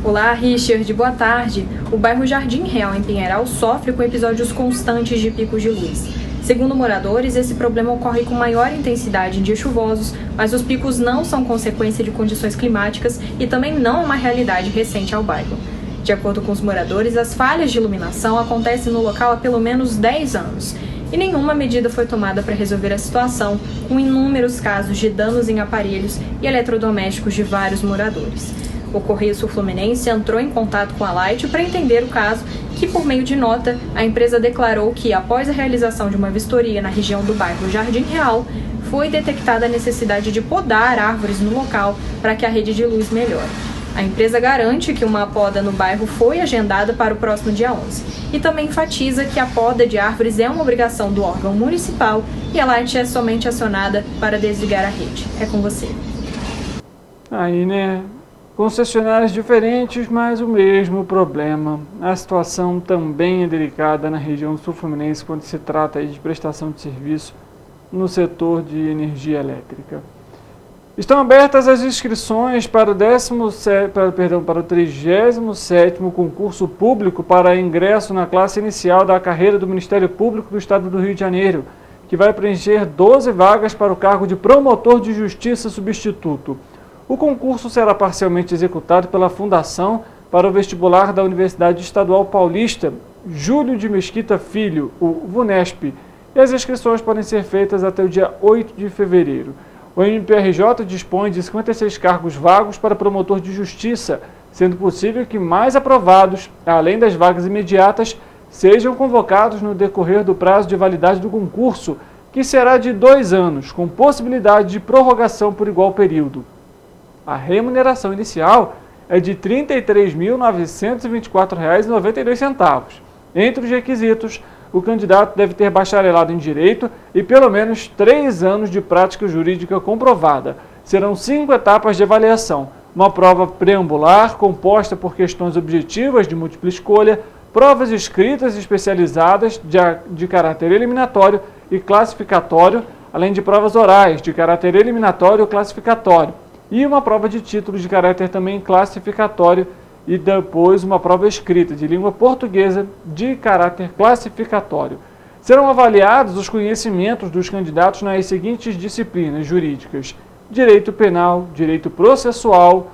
Olá, Richard, boa tarde. O bairro Jardim Real, em Pinheiral, sofre com episódios constantes de picos de luz. Segundo moradores, esse problema ocorre com maior intensidade em dias chuvosos, mas os picos não são consequência de condições climáticas e também não é uma realidade recente ao bairro. De acordo com os moradores, as falhas de iluminação acontecem no local há pelo menos 10 anos. E nenhuma medida foi tomada para resolver a situação, com inúmeros casos de danos em aparelhos e eletrodomésticos de vários moradores. O Correio Sul Fluminense entrou em contato com a Light para entender o caso, que por meio de nota, a empresa declarou que, após a realização de uma vistoria na região do bairro Jardim Real, foi detectada a necessidade de podar árvores no local para que a rede de luz melhore. A empresa garante que uma poda no bairro foi agendada para o próximo dia 11 e também enfatiza que a poda de árvores é uma obrigação do órgão municipal e a Light é somente acionada para desligar a rede. É com você. Aí, né? Concessionárias diferentes, mas o mesmo problema. A situação também é delicada na região sul-fluminense quando se trata de prestação de serviço no setor de energia elétrica. Estão abertas as inscrições para o 37º concurso público para ingresso na classe inicial da carreira do Ministério Público do Estado do Rio de Janeiro, que vai preencher 12 vagas para o cargo de promotor de justiça substituto. O concurso será parcialmente executado pela Fundação para o Vestibular da Universidade Estadual Paulista, Júlio de Mesquita Filho, o VUNESP, e as inscrições podem ser feitas até o dia 8 de fevereiro. O MPRJ dispõe de 56 cargos vagos para promotor de justiça, sendo possível que mais aprovados, além das vagas imediatas, sejam convocados no decorrer do prazo de validade do concurso, que será de 2 anos, com possibilidade de prorrogação por igual período. A remuneração inicial é de R$ 33.924,92. Entre os requisitos, o candidato deve ter bacharelado em Direito e pelo menos 3 anos de prática jurídica comprovada. Serão 5 etapas de avaliação. Uma prova preambular, composta por questões objetivas de múltipla escolha, provas escritas especializadas de caráter eliminatório e classificatório, além de provas orais de caráter eliminatório e classificatório, e uma prova de título de caráter também classificatório e depois uma prova escrita de língua portuguesa de caráter classificatório. Serão avaliados os conhecimentos dos candidatos nas seguintes disciplinas jurídicas: Direito Penal, Direito Processual,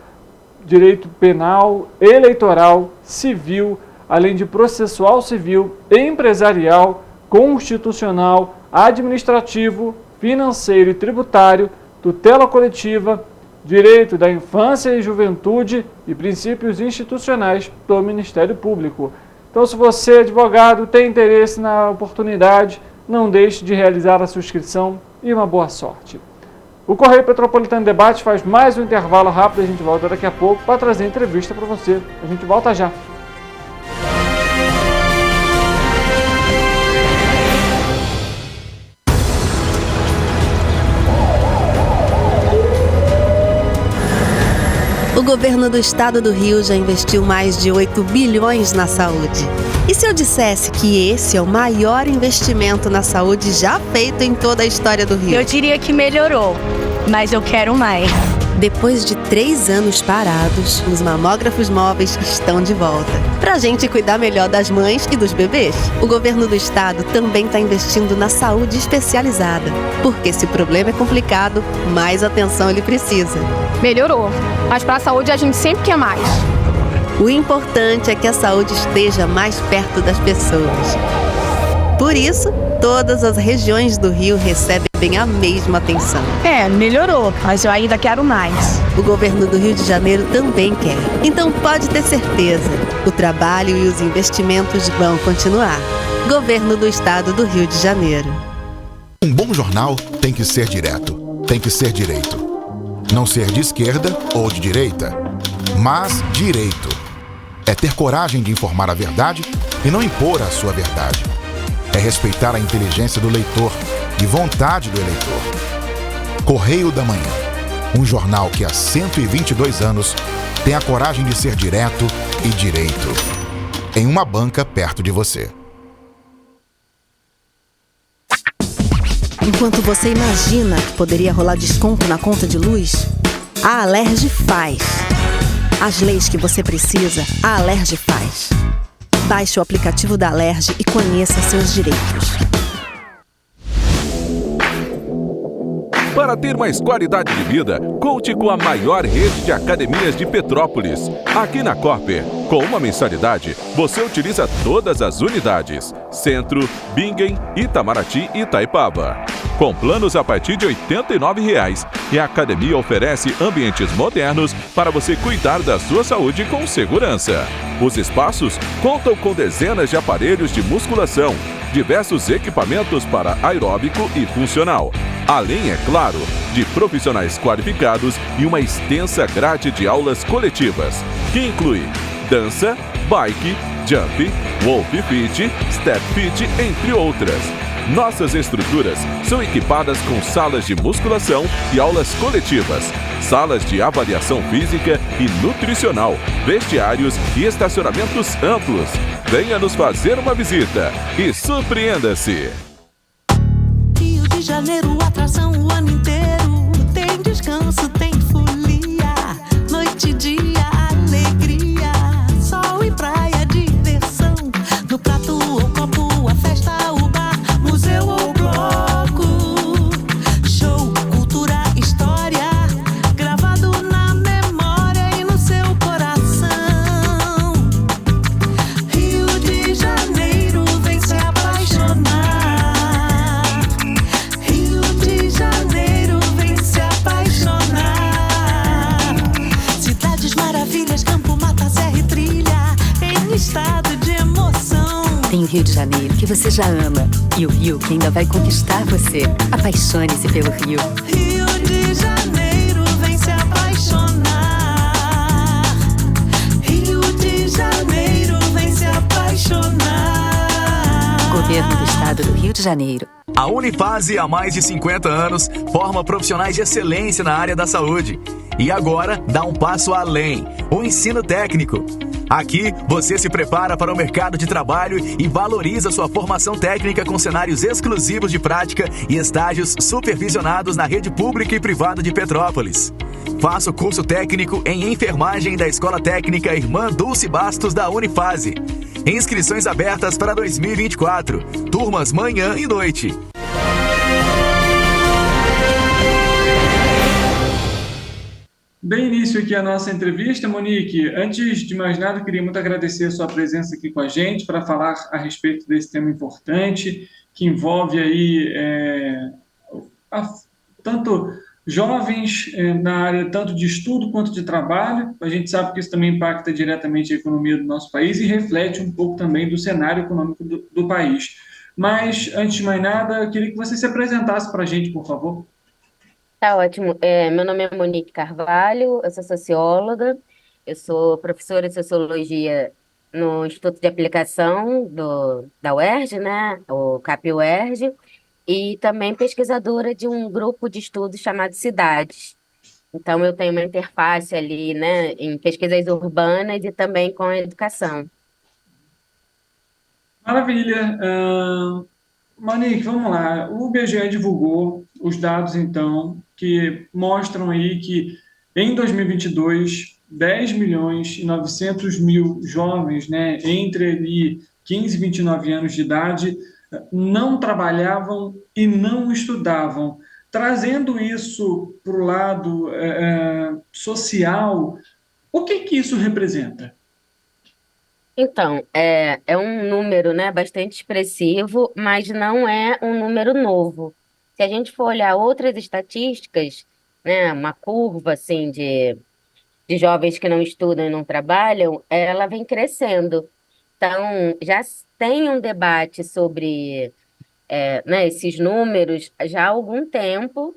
Direito Penal, Eleitoral, Civil, além de Processual Civil, Empresarial, Constitucional, Administrativo, Financeiro e Tributário, Tutela Coletiva, Direito da Infância e Juventude e Princípios Institucionais do Ministério Público. Então, se você, advogado, tem interesse na oportunidade, não deixe de realizar a sua inscrição e uma boa sorte. O Correio Petropolitano Debate faz mais um intervalo rápido, a gente volta daqui a pouco para trazer entrevista para você. A gente volta já. O governo do estado do Rio já investiu mais de 8 bilhões na saúde. E se eu dissesse que esse é o maior investimento na saúde já feito em toda a história do Rio? Eu diria que melhorou, mas eu quero mais. Depois de 3 anos parados, os mamógrafos móveis estão de volta. Pra gente cuidar melhor das mães e dos bebês. O governo do estado também está investindo na saúde especializada. Porque se o problema é complicado, mais atenção ele precisa. Melhorou, mas para a saúde a gente sempre quer mais. O importante é que a saúde esteja mais perto das pessoas. Por isso, todas as regiões do Rio recebem a mesma atenção. Melhorou, mas eu ainda quero mais. O governo do Rio de Janeiro também quer. Então pode ter certeza, o trabalho e os investimentos vão continuar. Governo do Estado do Rio de Janeiro. Um bom jornal tem que ser direto, tem que ser direito. Não ser de esquerda ou de direita, mas direito. É ter coragem de informar a verdade e não impor a sua verdade. É respeitar a inteligência do leitor e vontade do eleitor. Correio da Manhã, um jornal que há 122 anos tem a coragem de ser direto e direito. Em uma banca perto de você. Enquanto você imagina que poderia rolar desconto na conta de luz, a Alerj faz. As leis que você precisa, a Alerj faz. Baixe o aplicativo da Alerj e conheça seus direitos. Para ter mais qualidade de vida, conte com a maior rede de academias de Petrópolis. Aqui na Corper, com uma mensalidade, você utiliza todas as unidades: Centro, Bingen, Itamaraty e Itaipava. Com planos a partir de R$ 89,00, e a academia oferece ambientes modernos para você cuidar da sua saúde com segurança. Os espaços contam com dezenas de aparelhos de musculação, diversos equipamentos para aeróbico e funcional, além, é claro, de profissionais qualificados e uma extensa grade de aulas coletivas, que inclui dança, bike, jump, wolf fit, step fit, entre outras. Nossas estruturas são equipadas com salas de musculação e aulas coletivas, salas de avaliação física e nutricional, vestiários e estacionamentos amplos. Venha nos fazer uma visita e surpreenda-se! Rio de Janeiro, atração o ano inteiro. Tem descanso, tem folia, noite e dia, alegria, sol e praia, diversão. No prato ou copo, a festa, o bar, museu ou bloco. Show, cultura, história, gravado na memória e no seu coração. Rio de Janeiro, vem se apaixonar. Rio de Janeiro, vem se apaixonar. Cidades maravilhas, campo, mata, serra e trilha, em estado de emoção. Tem o Rio de Janeiro, que você já ama, e o Rio, que ainda vai conquistar você. Apaixone-se pelo Rio. Rio de Janeiro, vem se apaixonar. Rio de Janeiro, vem se apaixonar. Governo do Estado do Rio de Janeiro. A Unifase, há mais de 50 anos, forma profissionais de excelência na área da saúde. E agora, dá um passo além: o ensino técnico. Aqui, você se prepara para o mercado de trabalho e valoriza sua formação técnica com cenários exclusivos de prática e estágios supervisionados na rede pública e privada de Petrópolis. Faça o curso técnico em enfermagem da Escola Técnica Irmã Dulce Bastos da Unifase. Inscrições abertas para 2024. Turmas manhã e noite. Bem início aqui a nossa entrevista, Monique. Antes de mais nada, queria muito agradecer a sua presença aqui com a gente para falar a respeito desse tema importante que envolve aí tanto jovens na área tanto de estudo quanto de trabalho. A gente sabe que isso também impacta diretamente a economia do nosso país e reflete um pouco também do cenário econômico do país. Mas, antes de mais nada, eu queria que você se apresentasse para a gente, por favor. Tá ótimo. Meu nome é Monique Carvalho, eu sou socióloga, eu sou professora de Sociologia no Instituto de Aplicação da UERJ, né, o CAP-UERJ, e também pesquisadora de um grupo de estudos chamado Cidades. Então, eu tenho uma interface ali, né, em pesquisas urbanas e também com a educação. Maravilha. Monique, vamos lá. O IBGE divulgou os dados, então, que mostram aí que Em 2022, 10 milhões e 900 mil jovens, né, entre ali 15 e 29 anos de idade, não trabalhavam e não estudavam. Trazendo isso para o lado social, o que isso representa? Então, é um número, né, bastante expressivo, mas não é um número novo. Se a gente for olhar outras estatísticas, né, uma curva assim de jovens que não estudam e não trabalham, ela vem crescendo. Então, já tem um debate sobre, né, esses números já há algum tempo,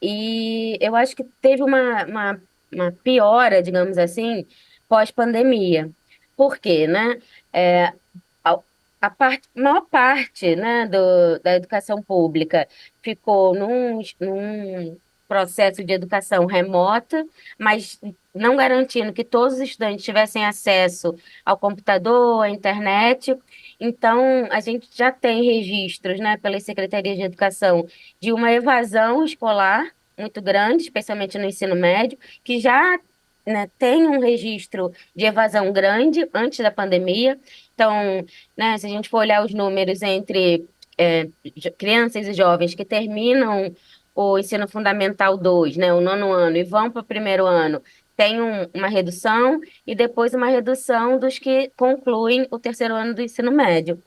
e eu acho que teve uma piora, digamos assim, pós-pandemia. Por quê, né? É, a, maior parte, né, da educação pública ficou num processo de educação remota, mas não garantindo que todos os estudantes tivessem acesso ao computador, à internet. Então, a gente já tem registros, né, pelas secretarias de educação, de uma evasão escolar muito grande, especialmente no ensino médio, que já, né, tem um registro de evasão grande antes da pandemia. Então, né, se a gente for olhar os números entre crianças e jovens que terminam o ensino fundamental 2, né, o nono ano, e vão para o primeiro ano, tem uma redução, e depois uma redução dos que concluem o terceiro ano do ensino médio.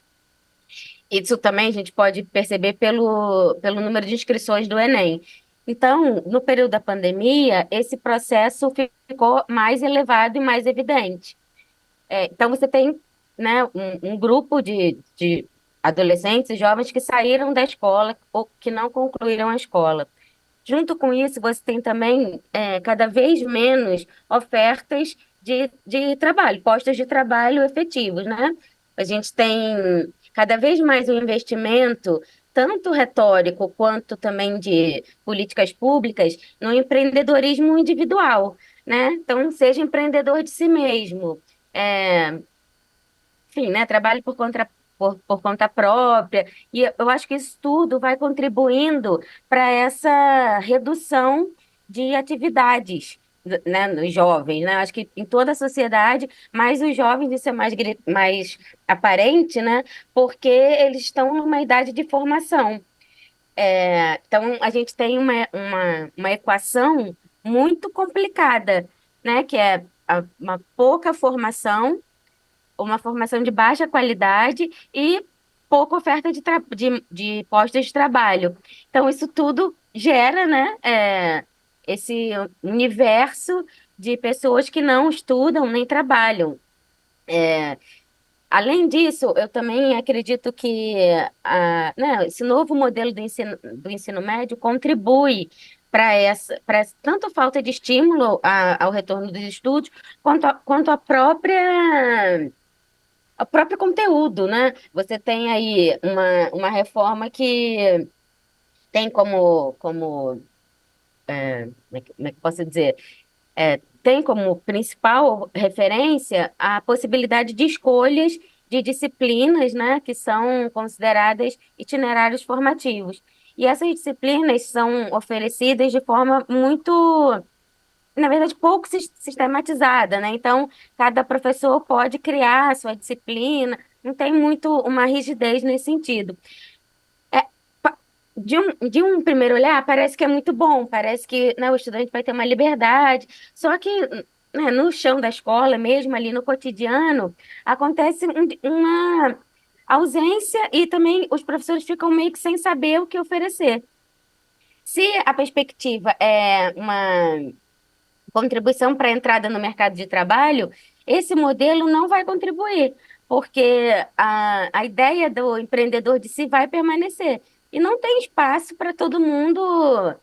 Isso também a gente pode perceber pelo número de inscrições do Enem. Então, no período da pandemia, esse processo ficou mais elevado e mais evidente. Então, você tem, né, um grupo de adolescentes e jovens que saíram da escola ou que não concluíram a escola. Junto com isso, você tem também cada vez menos ofertas de trabalho, postos de trabalho efetivos, né? A gente tem cada vez mais um investimento, tanto retórico quanto também de políticas públicas, no empreendedorismo individual, né? Então, seja empreendedor de si mesmo, enfim, né? Trabalhe por conta própria. E eu acho que isso tudo vai contribuindo para essa redução de atividades, né, nos jovens, né? Acho que em toda a sociedade, mas os jovens isso é mais aparente, né? Porque eles estão numa idade de formação. Então, a gente tem uma equação muito complicada, né? Que é uma pouca formação, uma formação de baixa qualidade e pouca oferta de postos de trabalho. Então, isso tudo gera, né, esse universo de pessoas que não estudam nem trabalham. Além disso, eu também acredito que né, esse novo modelo do ensino médio contribui para tanto a falta de estímulo ao retorno dos estudos, quanto a o próprio conteúdo, né? Você tem aí uma reforma que tem como é que eu posso dizer? Tem como principal referência a possibilidade de escolhas de disciplinas, né, que são consideradas itinerários formativos. E essas disciplinas são oferecidas de forma muito, na verdade, pouco sistematizada, né? Então, cada professor pode criar a sua disciplina, não tem muito uma rigidez nesse sentido. É, de um primeiro olhar, parece que é muito bom, parece que, né, o estudante vai ter uma liberdade, só que, né, no chão da escola, mesmo ali no cotidiano, acontece uma ausência e também os professores ficam meio que sem saber o que oferecer. Se a perspectiva é uma contribuição para a entrada no mercado de trabalho, esse modelo não vai contribuir, porque a ideia do empreendedor de si vai permanecer. E não tem espaço para todo mundo,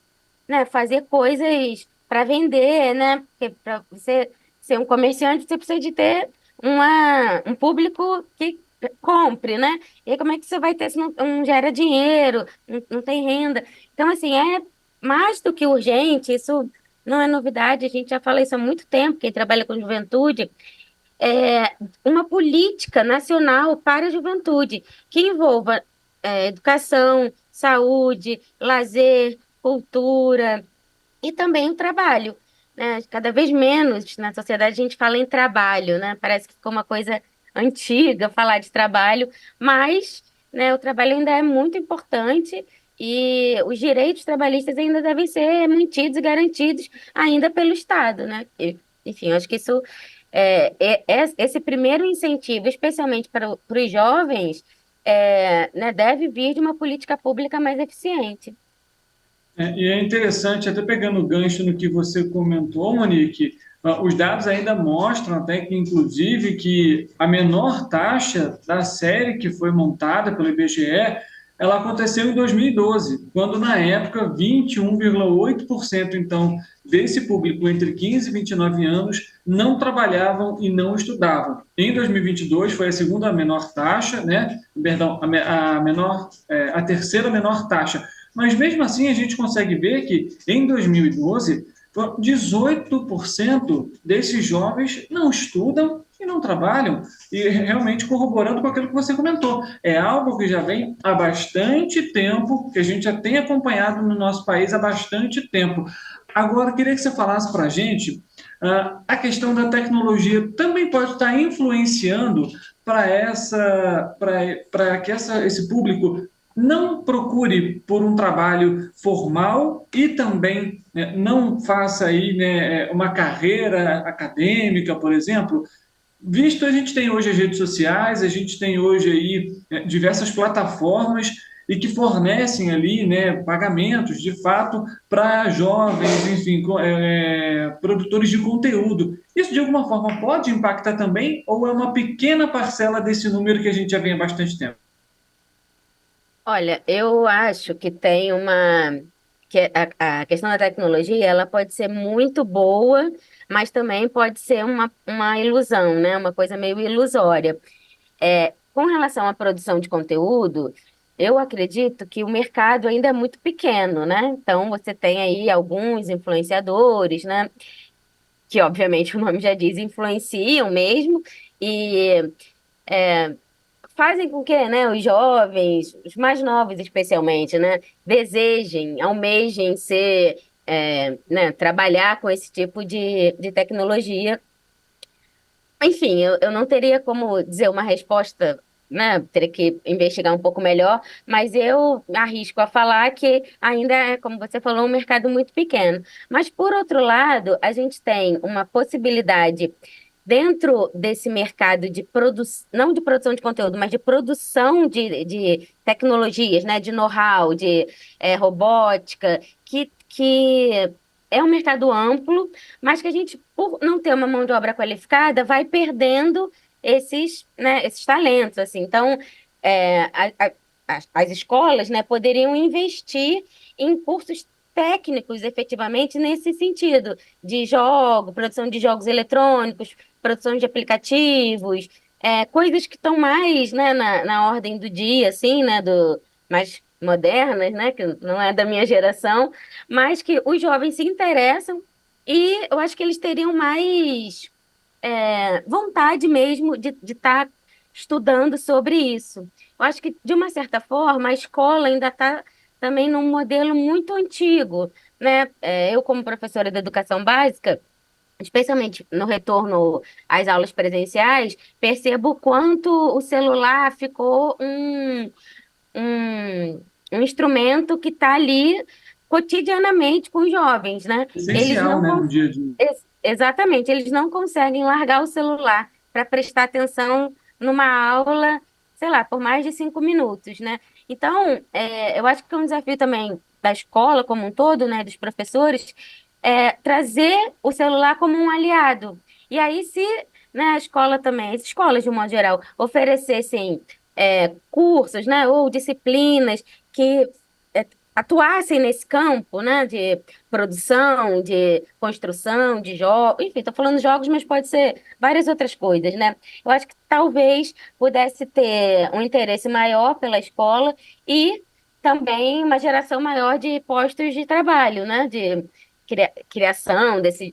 né, fazer coisas para vender, né? Porque para você ser um comerciante, você precisa de ter um público que compre, né? E aí, como é que você vai ter se não gera dinheiro, não tem renda? Então, assim, é mais do que urgente, isso não é novidade, a gente já fala isso há muito tempo, quem trabalha com juventude, uma política nacional para a juventude, que envolva educação, saúde, lazer, cultura e também o trabalho. né? Cada vez menos na sociedade a gente fala em trabalho, né? Parece que ficou uma coisa antiga falar de trabalho, mas, né, o trabalho ainda é muito importante e os direitos trabalhistas ainda devem ser mantidos e garantidos ainda pelo Estado, né? Enfim, eu acho que isso esse primeiro incentivo, especialmente para os jovens, né, deve vir de uma política pública mais eficiente. E é interessante, até pegando o gancho no que você comentou, Monique, os dados ainda mostram até que, inclusive, que a menor taxa da série que foi montada pelo IBGE, ela aconteceu em 2012, quando, na época, 21,8%, então, desse público entre 15 e 29 anos não trabalhavam e não estudavam. Em 2022, foi a segunda menor taxa, né? Perdão, a terceira menor taxa. Mas mesmo assim a gente consegue ver que em 2012, 18% desses jovens não estudam e não trabalham, e realmente corroborando com aquilo que você comentou. É algo que já vem há bastante tempo, que a gente já tem acompanhado no nosso país há bastante tempo. Agora, queria que você falasse para a gente a questão da tecnologia também pode estar influenciando para que esse público não procure por um trabalho formal e também, né, não faça aí, né, uma carreira acadêmica, por exemplo, visto a gente tem hoje as redes sociais, a gente tem hoje aí diversas plataformas e que fornecem ali, né, pagamentos de fato para jovens, enfim, produtores de conteúdo. Isso de alguma forma pode impactar também ou é uma pequena parcela desse número que a gente já vem há bastante tempo? Olha, eu acho que tem que a questão da tecnologia, ela pode ser muito boa, mas também pode ser uma ilusão, né? Uma coisa meio ilusória. Com relação à produção de conteúdo, eu acredito que o mercado ainda é muito pequeno, né? Então, você tem aí alguns influenciadores, né? Que, obviamente, o nome já diz, influenciam mesmo, e fazem com que, né, os jovens, os mais novos especialmente, né, desejem, almejem ser, né, trabalhar com esse tipo de tecnologia. Enfim, eu não teria como dizer uma resposta, né, teria que investigar um pouco melhor, mas eu arrisco a falar que ainda é, como você falou, um mercado muito pequeno. Mas, por outro lado, a gente tem uma possibilidade dentro desse mercado de produção, não de produção de conteúdo, mas de produção de tecnologias, né, de know-how, de robótica, que é um mercado amplo, mas que a gente, por não ter uma mão de obra qualificada, vai perdendo esses, né, esses talentos, assim. Então, as escolas, né, poderiam investir em cursos técnicos, efetivamente, nesse sentido, de produção de jogos eletrônicos, produção de aplicativos, coisas que estão mais, né, na ordem do dia, assim, né, mais modernas, né, que não é da minha geração, mas que os jovens se interessam e eu acho que eles teriam mais vontade mesmo de estar estudando sobre isso. Eu acho que, de uma certa forma, a escola ainda está também num modelo muito antigo, né? Eu, como professora de educação básica, especialmente no retorno às aulas presenciais, percebo quanto o celular ficou um instrumento que está ali cotidianamente com os jovens, né? Essencial, né, no dia a dia. Exatamente, eles não conseguem largar o celular para prestar atenção numa aula, sei lá, por mais de 5 minutos, né? Então, eu acho que é um desafio também da escola como um todo, né, dos professores, trazer o celular como um aliado. E aí, se, né, a escola também, as escolas de um modo geral, oferecessem cursos, né, ou disciplinas que atuassem nesse campo, né, de produção, de construção, de jogos, enfim, estou falando de jogos, mas pode ser várias outras coisas, né? Eu acho que talvez pudesse ter um interesse maior pela escola e também uma geração maior de postos de trabalho, né, de criação dessas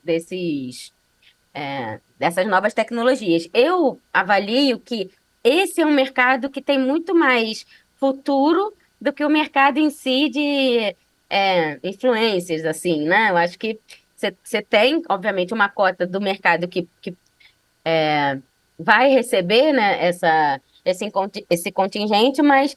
novas tecnologias. Eu avalio que esse é um mercado que tem muito mais futuro do que o mercado em si de influências, assim, né? Eu acho que você tem, obviamente, uma cota do mercado que vai receber, né, esse contingente, mas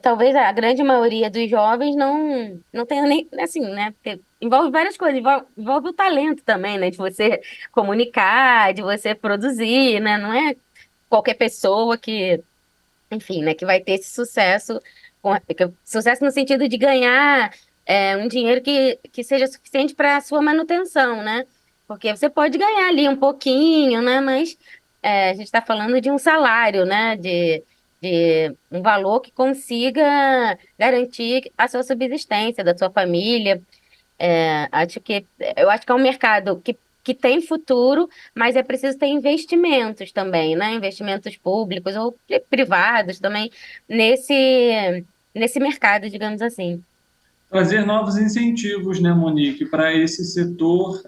talvez a grande maioria dos jovens não tenha nem, assim, né, porque envolve várias coisas, envolve o talento também, né, de você comunicar, de você produzir, né, não é qualquer pessoa que, enfim, né, que vai ter esse sucesso, sucesso no sentido de ganhar um dinheiro que seja suficiente para a sua manutenção, né? Porque você pode ganhar ali um pouquinho, né? Mas a gente está falando de um salário, né? De um valor que consiga garantir a sua subsistência, da sua família. Eu acho que é um mercado que tem futuro, mas é preciso ter investimentos também, né? Investimentos públicos ou privados também nesse mercado, digamos assim. Trazer novos incentivos, né, Monique, para esse setor.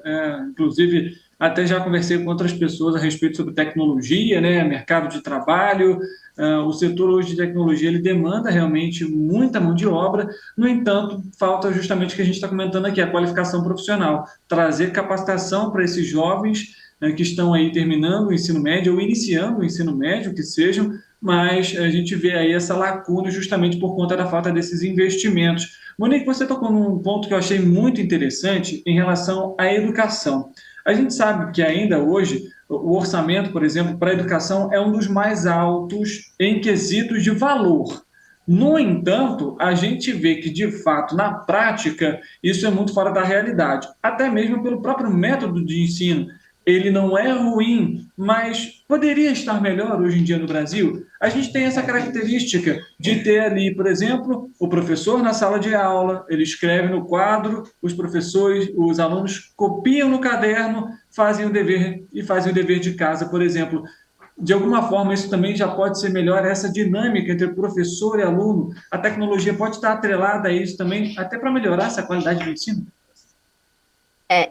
Inclusive, até já conversei com outras pessoas a respeito sobre tecnologia, né, mercado de trabalho. O setor hoje de tecnologia ele demanda realmente muita mão de obra. No entanto, falta justamente o que a gente está comentando aqui, a qualificação profissional, trazer capacitação para esses jovens, né, que estão aí terminando o ensino médio ou iniciando o ensino médio, que sejam, mas a gente vê aí essa lacuna justamente por conta da falta desses investimentos. Monique, você tocou num ponto que eu achei muito interessante em relação à educação. A gente sabe que ainda hoje o orçamento, por exemplo, para a educação é um dos mais altos em quesitos de valor. No entanto, a gente vê que, de fato, na prática, isso é muito fora da realidade, até mesmo pelo próprio método de ensino. Ele não é ruim, mas poderia estar melhor hoje em dia no Brasil. A gente tem essa característica de ter ali, por exemplo, o professor na sala de aula, ele escreve no quadro, os professores, os alunos copiam no caderno, fazem o dever e fazem o dever de casa, por exemplo. De alguma forma, isso também já pode ser melhor, essa dinâmica entre professor e aluno. A tecnologia pode estar atrelada a isso também, até para melhorar essa qualidade do ensino.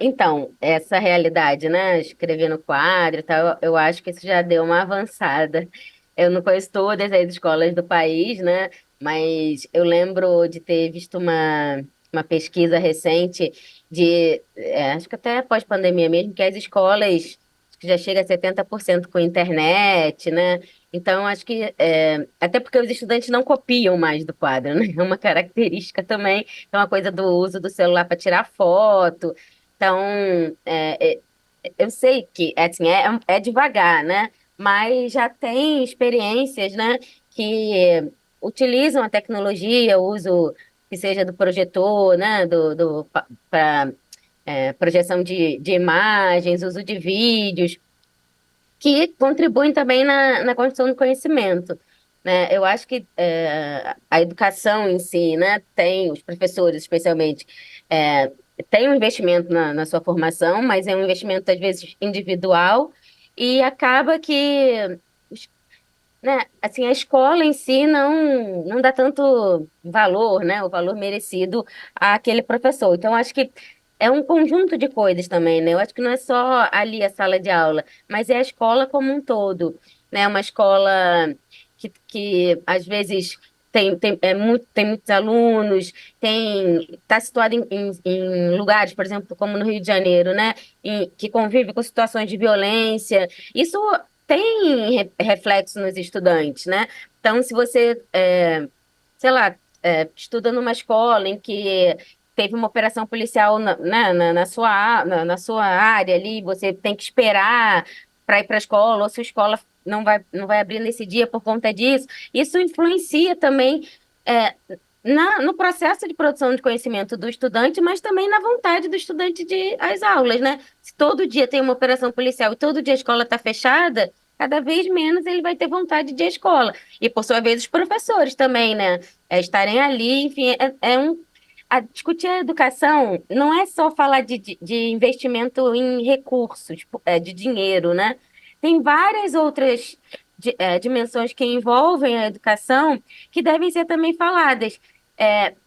Então, essa realidade, né? Escrever no quadro e tal, eu acho que isso já deu uma avançada. Eu não conheço todas as escolas do país, né? Mas eu lembro de ter visto uma pesquisa recente acho que até pós-pandemia mesmo, que as escolas acho que já chega a 70% com internet, né? Então, acho que, até porque os estudantes não copiam mais do quadro, né? É uma característica também, é uma coisa do uso do celular para tirar foto. Então, eu sei que assim, é devagar, né? Mas já tem experiências, né, que utilizam a tecnologia, o uso que seja do projetor, né, para projeção de imagens, uso de vídeos, que contribuem também na construção do conhecimento. Né? Eu acho que a educação em si, né, tem, os professores especialmente, tem um investimento na sua formação, mas é um investimento, às vezes, individual, e acaba que, né, assim, a escola em si não dá tanto valor, né, o valor merecido àquele professor. Então, acho que é um conjunto de coisas também, né? Eu acho que não é só ali a sala de aula, mas é a escola como um todo, né? Uma escola que às vezes tem muitos alunos, está situado em lugares, por exemplo, como no Rio de Janeiro, né? Que convive com situações de violência. Isso tem reflexo nos estudantes, né? Então, se você, sei lá, estuda numa escola em que teve uma operação policial na sua área ali, você tem que esperar para ir para a escola, ou se a escola não vai abrir nesse dia por conta disso, isso influencia também no processo de produção de conhecimento do estudante, mas também na vontade do estudante de ir às aulas, né? Se todo dia tem uma operação policial e todo dia a escola está fechada, cada vez menos ele vai ter vontade de ir à escola. E, por sua vez, os professores também, né? Estarem ali, enfim, discutir a educação não é só falar de investimento em recursos, de dinheiro, né? Tem várias outras dimensões que envolvem a educação que devem ser também faladas.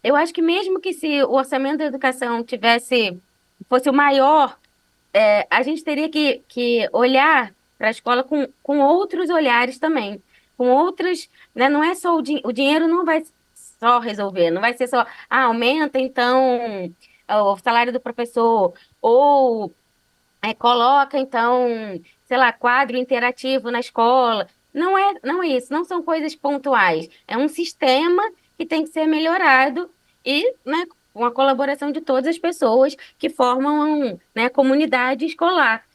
Eu acho que mesmo que se o orçamento da educação fosse o maior, a gente teria que olhar para a escola com outros olhares também, com outras, né? Não é só o dinheiro não vai só resolver, não vai ser só, aumenta então o salário do professor, ou coloca, então, sei lá, quadro interativo na escola. Não é isso, não são coisas pontuais. É um sistema que tem que ser melhorado e, né, com a colaboração de todas as pessoas que formam, né, a comunidade escolar.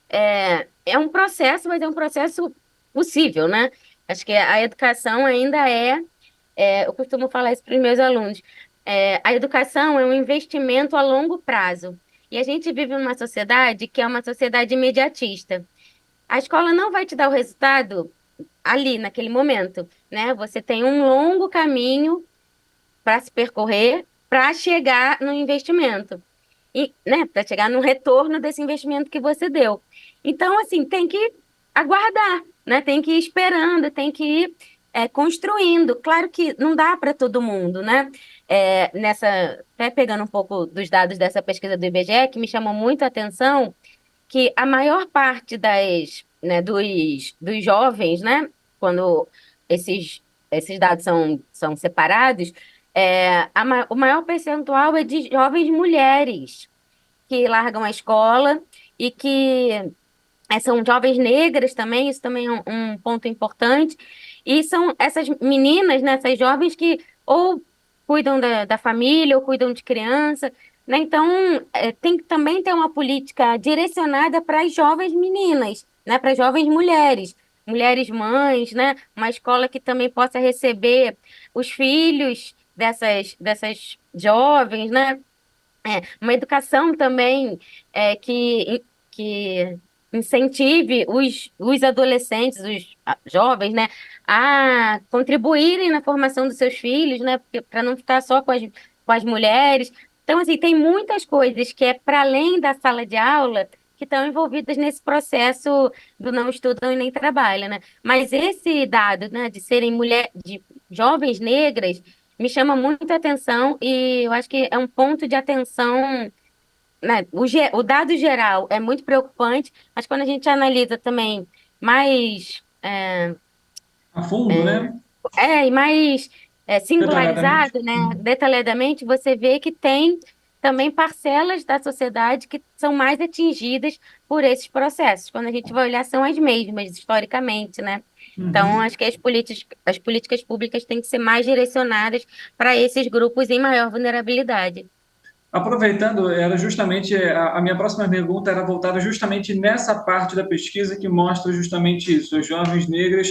É um processo, mas é um processo possível, né? Acho que a educação ainda eu costumo falar isso para os meus alunos, a educação é um investimento a longo prazo. E a gente vive numa sociedade que é uma sociedade imediatista. A escola não vai te dar o resultado ali, naquele momento, né? Você tem um longo caminho para se percorrer para chegar no investimento. E, né, para chegar no retorno desse investimento que você deu. Então, assim, tem que aguardar, né? Tem que ir esperando, tem que ir construindo. Claro que não dá para todo mundo, né? Até pegando um pouco dos dados dessa pesquisa do IBGE, que me chamou muito a atenção, que a maior parte dos jovens, né? Quando esses dados são separados, o maior percentual é de jovens mulheres que largam a escola e que são jovens negras também, isso também é um ponto importante. E são essas meninas, né, essas jovens que ou cuidam da família ou cuidam de criança, né? Então, tem que também ter uma política direcionada para as jovens meninas, né, para as jovens mulheres mães, né? Uma escola que também possa receber os filhos dessas jovens, né? Uma educação também que incentive os adolescentes, os jovens, né, a contribuírem na formação dos seus filhos, né, para não ficar só com as mulheres. Então, assim, tem muitas coisas que para além da sala de aula que estão envolvidas nesse processo do não estudam e nem trabalham, né? Mas esse dado, né, de serem de jovens negras, me chama muito a atenção e eu acho que é um ponto de atenção, né? O dado geral é muito preocupante, mas quando a gente analisa também mais A fundo, né? e mais singularizado, né, detalhadamente, você vê que tem também parcelas da sociedade que são mais atingidas por esses processos. Quando a gente vai olhar, são as mesmas, historicamente, né? Então, acho que as políticas públicas têm que ser mais direcionadas para esses grupos em maior vulnerabilidade. Aproveitando, era justamente a minha próxima pergunta era voltada justamente nessa parte da pesquisa que mostra justamente isso. As jovens negras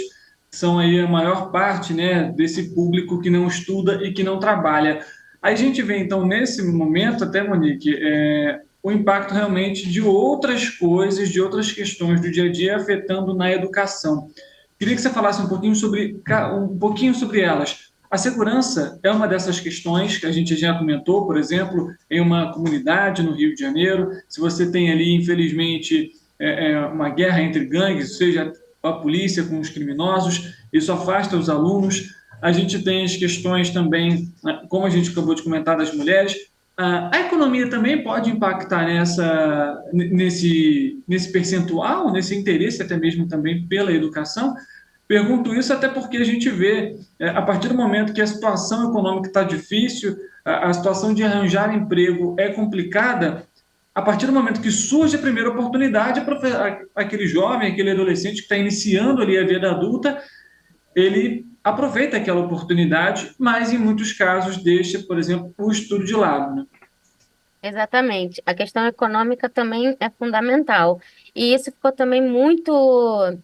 são aí a maior parte, né, desse público que não estuda e que não trabalha. Aí a gente vê, então, nesse momento, até, Monique, o impacto realmente de outras coisas, de outras questões do dia a dia afetando na educação. Queria que você falasse um pouquinho sobre elas. A segurança é uma dessas questões que a gente já comentou, por exemplo, em uma comunidade no Rio de Janeiro. Se você tem ali, infelizmente, uma guerra entre gangues, seja a polícia com os criminosos, isso afasta os alunos. A gente tem as questões também, como a gente acabou de comentar, das mulheres. A economia também pode impactar nesse percentual, nesse interesse até mesmo também pela educação. Pergunto isso até porque a gente vê, a partir do momento que a situação econômica está difícil, a situação de arranjar emprego é complicada, a partir do momento que surge a primeira oportunidade, aquele jovem, aquele adolescente que está iniciando ali a vida adulta, ele aproveita aquela oportunidade, mas em muitos casos deixa, por exemplo, o estudo de lado, né? Exatamente. A questão econômica também é fundamental. E isso ficou também muito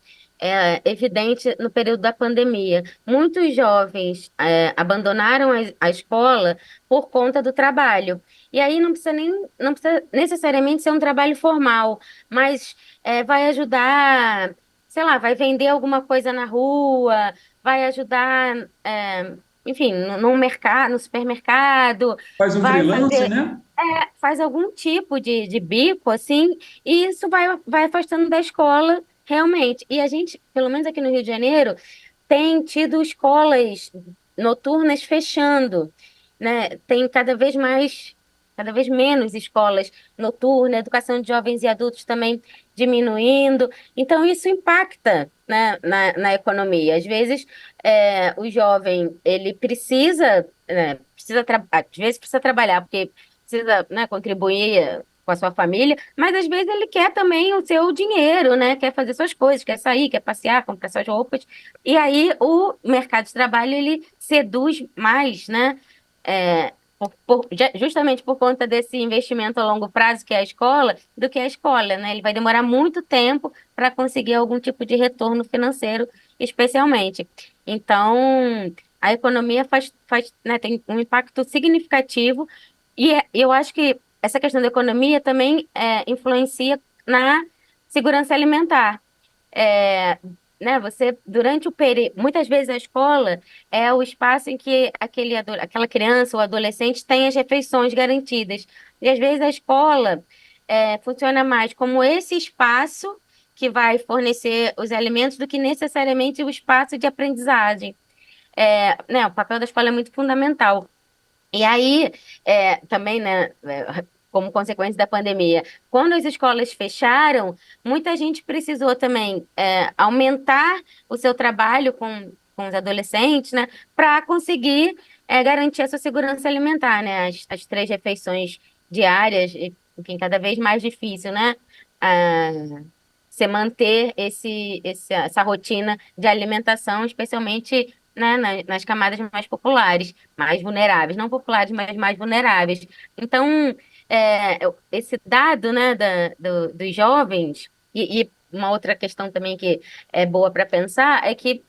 evidente no período da pandemia. Muitos jovens abandonaram a escola por conta do trabalho. E aí não precisa necessariamente ser um trabalho formal, mas vai ajudar, sei lá, vai vender alguma coisa na rua, vai ajudar, enfim, no mercado, no supermercado. Faz um freelance, né? Faz algum tipo de bico, assim, e isso vai afastando da escola, realmente. E a gente, pelo menos aqui no Rio de Janeiro, tem tido escolas noturnas fechando, né? Tem cada vez menos escolas noturnas, educação de jovens e adultos também diminuindo. Então, isso impacta, né, na economia. Às vezes, o jovem, ele precisa, né, às vezes precisa trabalhar, porque precisa, né, contribuir com a sua família, mas às vezes ele quer também o seu dinheiro, né? Quer fazer suas coisas, quer sair, quer passear, comprar suas roupas. E aí o mercado de trabalho ele seduz mais, né? Justamente por conta desse investimento a longo prazo que é a escola, do que a escola, né? Ele vai demorar muito tempo para conseguir algum tipo de retorno financeiro, especialmente. Então, a economia né, tem um impacto significativo e eu acho que essa questão da economia também influencia na segurança alimentar. Né, você, durante o período, muitas vezes a escola é o espaço em que aquela criança ou adolescente tem as refeições garantidas. E às vezes a escola funciona mais como esse espaço que vai fornecer os alimentos do que necessariamente o espaço de aprendizagem. Né, o papel da escola é muito fundamental. E aí, também, né, como consequência da pandemia, quando as escolas fecharam, muita gente precisou também aumentar o seu trabalho com os adolescentes, né, para conseguir garantir a sua segurança alimentar, né, as 3 refeições diárias, enfim, cada vez mais difícil, né, você manter essa rotina de alimentação, especialmente, né, nas camadas mais populares, mais vulneráveis, não populares, mas mais vulneráveis. Então, esse dado, né, dos jovens, e uma outra questão também que é boa para pensar, é que,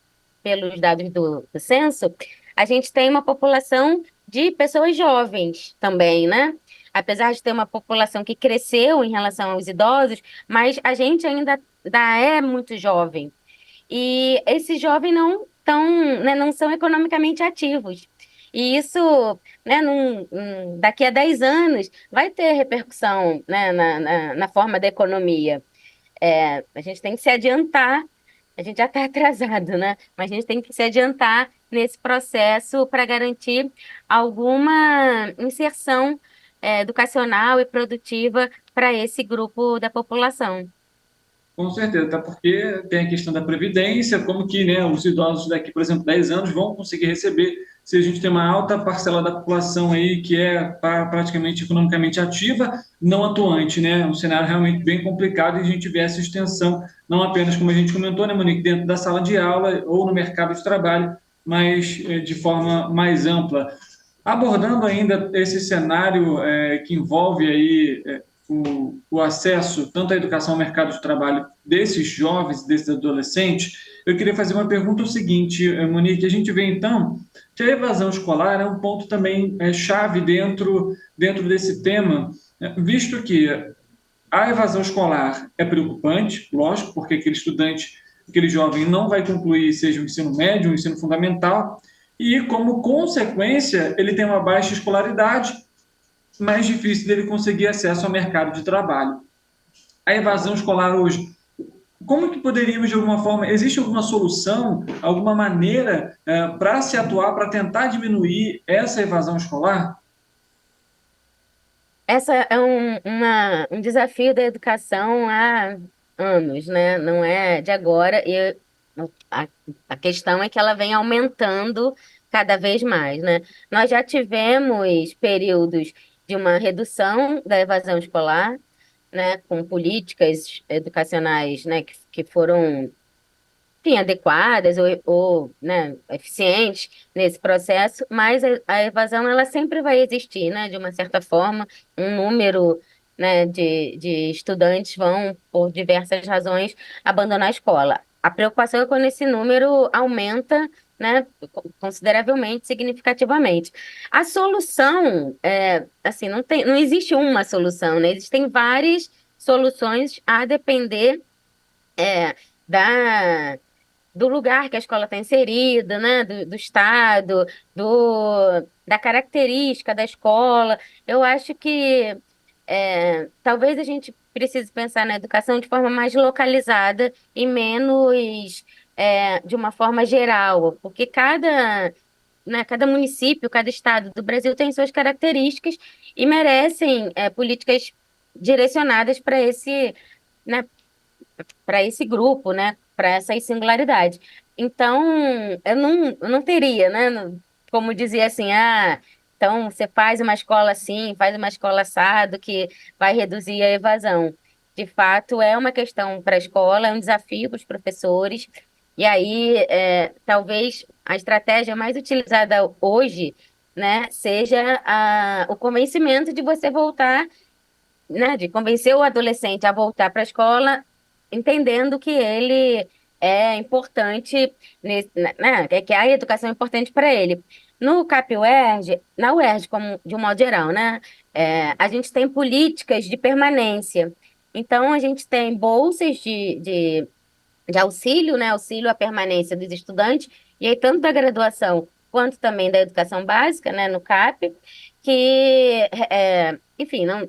pelos dados do censo, a gente tem uma população de pessoas jovens também, né? Apesar de ter uma população que cresceu em relação aos idosos, mas a gente ainda é muito jovem. E esses jovens né, não são economicamente ativos. E isso, né, daqui a 10 anos, vai ter repercussão, né, na forma da economia. A gente tem que se adiantar, a gente já está atrasado, né? Mas a gente tem que se adiantar nesse processo para garantir alguma inserção educacional e produtiva para esse grupo da população. Com certeza, até porque tem a questão da previdência, como que, né, os idosos daqui, por exemplo, 10 anos vão conseguir receber, se a gente tem uma alta parcela da população aí que é praticamente economicamente ativa, não atuante, né? Um cenário realmente bem complicado e a gente vê essa extensão, não apenas, como a gente comentou, né, Monique, dentro da sala de aula ou no mercado de trabalho, mas de forma mais ampla. Abordando ainda esse cenário que envolve aí o acesso tanto à educação ao mercado de trabalho desses jovens, desses adolescentes, eu queria fazer uma pergunta o seguinte, Monique, a gente vê então que a evasão escolar é um ponto também chave dentro desse tema, visto que a evasão escolar é preocupante, lógico, porque aquele estudante, aquele jovem não vai concluir, seja o ensino médio, o ensino fundamental, e como consequência ele tem uma baixa escolaridade, mais difícil dele conseguir acesso ao mercado de trabalho. A evasão escolar hoje, como que poderíamos, de alguma forma, existe alguma solução, alguma maneira para se atuar, para tentar diminuir essa evasão escolar? Essa é um desafio da educação há anos, né? Não é de agora, e a questão é que ela vem aumentando cada vez mais, né? Nós já tivemos períodos de uma redução da evasão escolar, né, com políticas educacionais, né, que foram, enfim, adequadas ou né, eficientes nesse processo, mas a evasão ela sempre vai existir, né, de uma certa forma, um número, né, de estudantes vão, por diversas razões, abandonar a escola. A preocupação é quando esse número aumenta, né, consideravelmente, significativamente. A solução, assim, não existe uma solução, né? Existem várias soluções a depender do lugar que a escola está inserida, né, do estado, da característica da escola. Eu acho que talvez a gente precise pensar na educação de forma mais localizada e menos de uma forma geral, porque cada município, cada estado do Brasil tem suas características e merecem políticas direcionadas para né, esse grupo, né, para essas singularidades. Então, eu não teria, né, como dizer assim, Então, você faz uma escola assim, faz uma escola assado, que vai reduzir a evasão. De fato, é uma questão para a escola, é um desafio para os professores. E aí, talvez a estratégia mais utilizada hoje, né, seja o convencimento de você voltar, né, de convencer o adolescente a voltar para a escola, entendendo que ele é importante, né, que a educação é importante para ele. No CAP UERJ, na UERJ, como, de um modo geral, né, a gente tem políticas de permanência. Então, a gente tem bolsas de auxílio, né, auxílio à permanência dos estudantes, e aí tanto da graduação quanto também da educação básica, né, no CAP, que, enfim, não,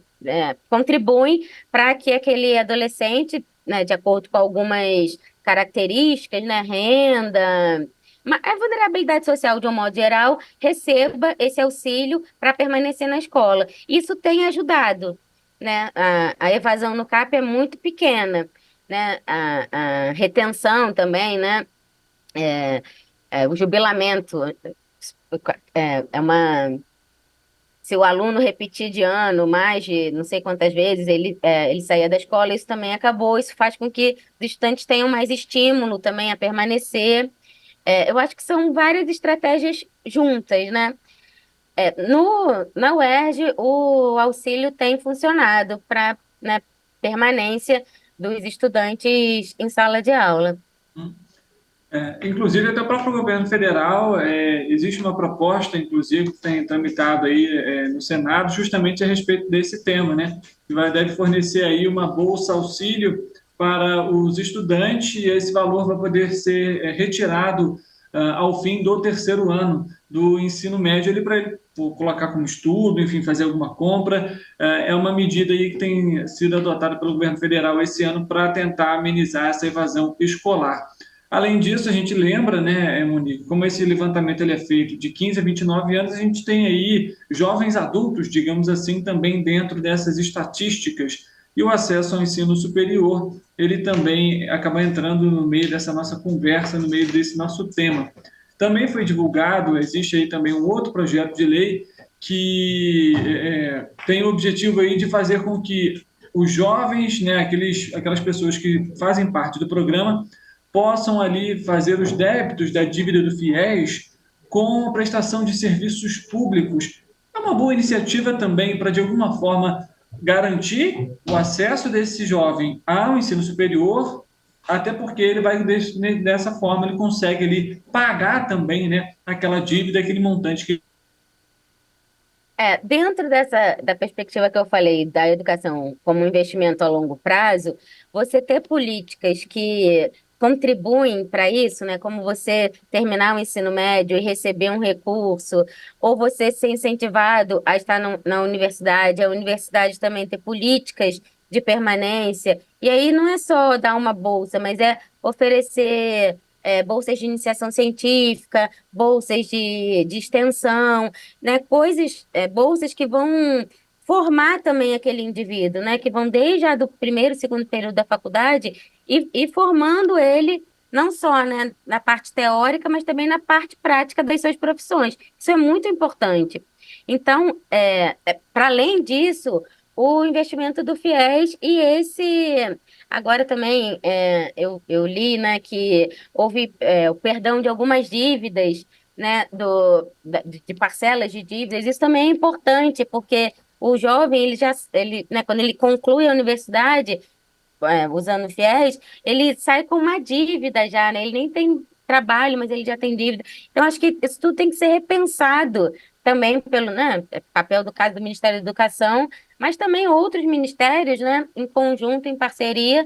contribuem para que aquele adolescente, né, de acordo com algumas características, né, renda, a vulnerabilidade social de um modo geral, receba esse auxílio para permanecer na escola. Isso tem ajudado, né? A evasão no CAP é muito pequena, né? A retenção também, né? O jubilamento é uma... Se o aluno repetir de ano mais de não sei quantas vezes, ele saía da escola, isso também acabou. Isso faz com que os estudantes tenham mais estímulo também a permanecer. Eu acho que são várias estratégias juntas, né? Na UERJ, o auxílio tem funcionado para, né, permanência dos estudantes em sala de aula. Inclusive, até o próprio governo federal, existe uma proposta, inclusive, que tem tramitado aí no Senado, justamente a respeito desse tema, né? Que deve fornecer aí uma bolsa auxílio para os estudantes e esse valor vai poder ser retirado ao fim do terceiro ano do ensino médio, para ele colocar como estudo, enfim, fazer alguma compra. É uma medida aí que tem sido adotada pelo governo federal esse ano para tentar amenizar essa evasão escolar. Além disso, a gente lembra, né, Monique, como esse levantamento ele é feito de 15 a 29 anos, a gente tem aí jovens adultos, digamos assim, também dentro dessas estatísticas. E o acesso ao ensino superior, ele também acaba entrando no meio dessa nossa conversa, no meio desse nosso tema. Também foi divulgado, existe aí também um outro projeto de lei que tem o objetivo aí de fazer com que os jovens, né, aquelas pessoas que fazem parte do programa, possam ali fazer os débitos da dívida do FIES com a prestação de serviços públicos. É uma boa iniciativa também para, de alguma forma, garantir o acesso desse jovem ao ensino superior, até porque ele vai, dessa forma, ele consegue ali pagar também, né, aquela dívida, aquele montante que... Dentro da perspectiva que eu falei da educação como investimento a longo prazo, você ter políticas que contribuem para isso, né? Como você terminar o ensino médio e receber um recurso, ou você ser incentivado a estar na universidade, a universidade também ter políticas de permanência. E aí não é só dar uma bolsa, mas é oferecer bolsas de iniciação científica, bolsas de extensão, né? Bolsas que vão formar também aquele indivíduo, né? Que vão desde do primeiro, segundo período da faculdade e formando ele não só, né, na parte teórica, mas também na parte prática das suas profissões. Isso é muito importante. Então, para além disso, o investimento do FIES e agora também eu li, né, que houve o perdão de algumas dívidas, né, de parcelas de dívidas. Isso também é importante, porque o jovem, né, quando ele conclui a universidade, usando o FIES, ele sai com uma dívida já, né? Ele nem tem trabalho, mas ele já tem dívida. Então, acho que isso tudo tem que ser repensado também pelo, né, papel do caso do Ministério da Educação, mas também outros ministérios, né, em conjunto, em parceria,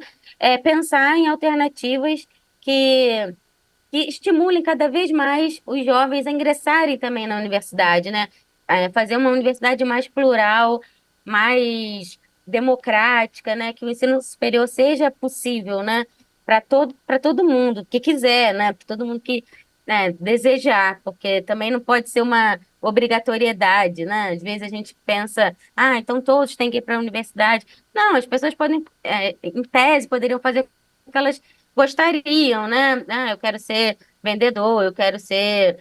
pensar em alternativas que estimulem cada vez mais os jovens a ingressarem também na universidade, né? Fazer uma universidade mais plural, mais democrática, né? Que o ensino superior seja possível, né? Para todo mundo que quiser, né? Para todo mundo que, né, desejar, porque também não pode ser uma obrigatoriedade, né? Às vezes a gente pensa, então todos têm que ir para a universidade. Não, as pessoas podem, em tese, poderiam fazer o que elas gostariam, né? Eu quero ser vendedor, eu quero ser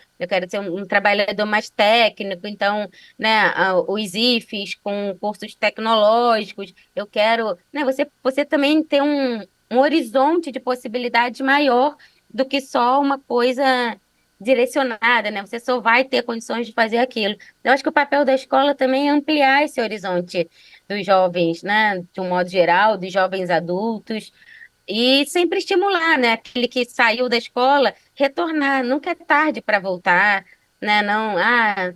um trabalhador mais técnico, então, né, os IFES com cursos tecnológicos, eu quero, né, você também ter um horizonte de possibilidades maior do que só uma coisa direcionada, né? Você só vai ter condições de fazer aquilo. Eu acho que o papel da escola também é ampliar esse horizonte dos jovens, né? De um modo geral, dos jovens adultos, e sempre estimular, né? Aquele que saiu da escola, retornar. Nunca é tarde para voltar, né? Não,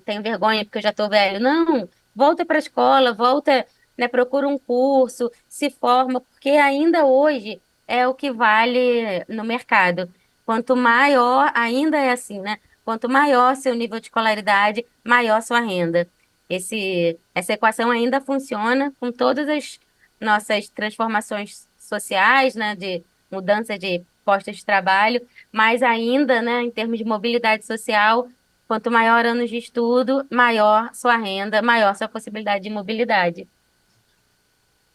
tenho vergonha porque eu já estou velho. Não, volta para a escola, volta, né? Procura um curso, se forma, porque ainda hoje é o que vale no mercado. Quanto maior, ainda é assim, né? Quanto maior seu nível de escolaridade, maior sua renda. Essa equação ainda funciona com todas as nossas transformações sociais, né? De mudança de postos de trabalho, mas ainda, né? Em termos de mobilidade social, quanto maior anos de estudo, maior sua renda, maior sua possibilidade de mobilidade.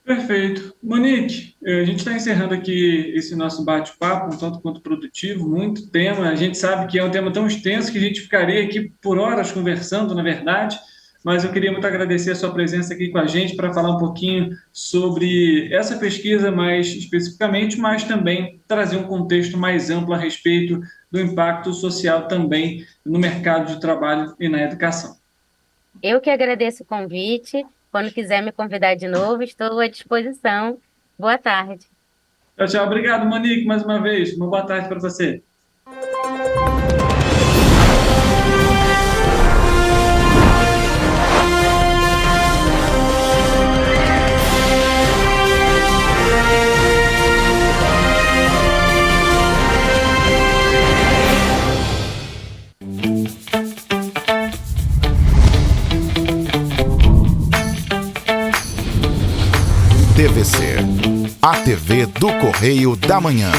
Perfeito. Monique, a gente está encerrando aqui esse nosso bate-papo, um tanto quanto produtivo, muito tema. A gente sabe que é um tema tão extenso que a gente ficaria aqui por horas conversando, na verdade, mas eu queria muito agradecer a sua presença aqui com a gente para falar um pouquinho sobre essa pesquisa mais especificamente, mas também trazer um contexto mais amplo a respeito do impacto social também no mercado de trabalho e na educação. Eu que agradeço o convite. Quando quiser me convidar de novo, estou à disposição. Boa tarde. Tchau, tchau. Obrigado, Monique, mais uma vez. Uma boa tarde para você. TVC, a TV do Correio da Manhã.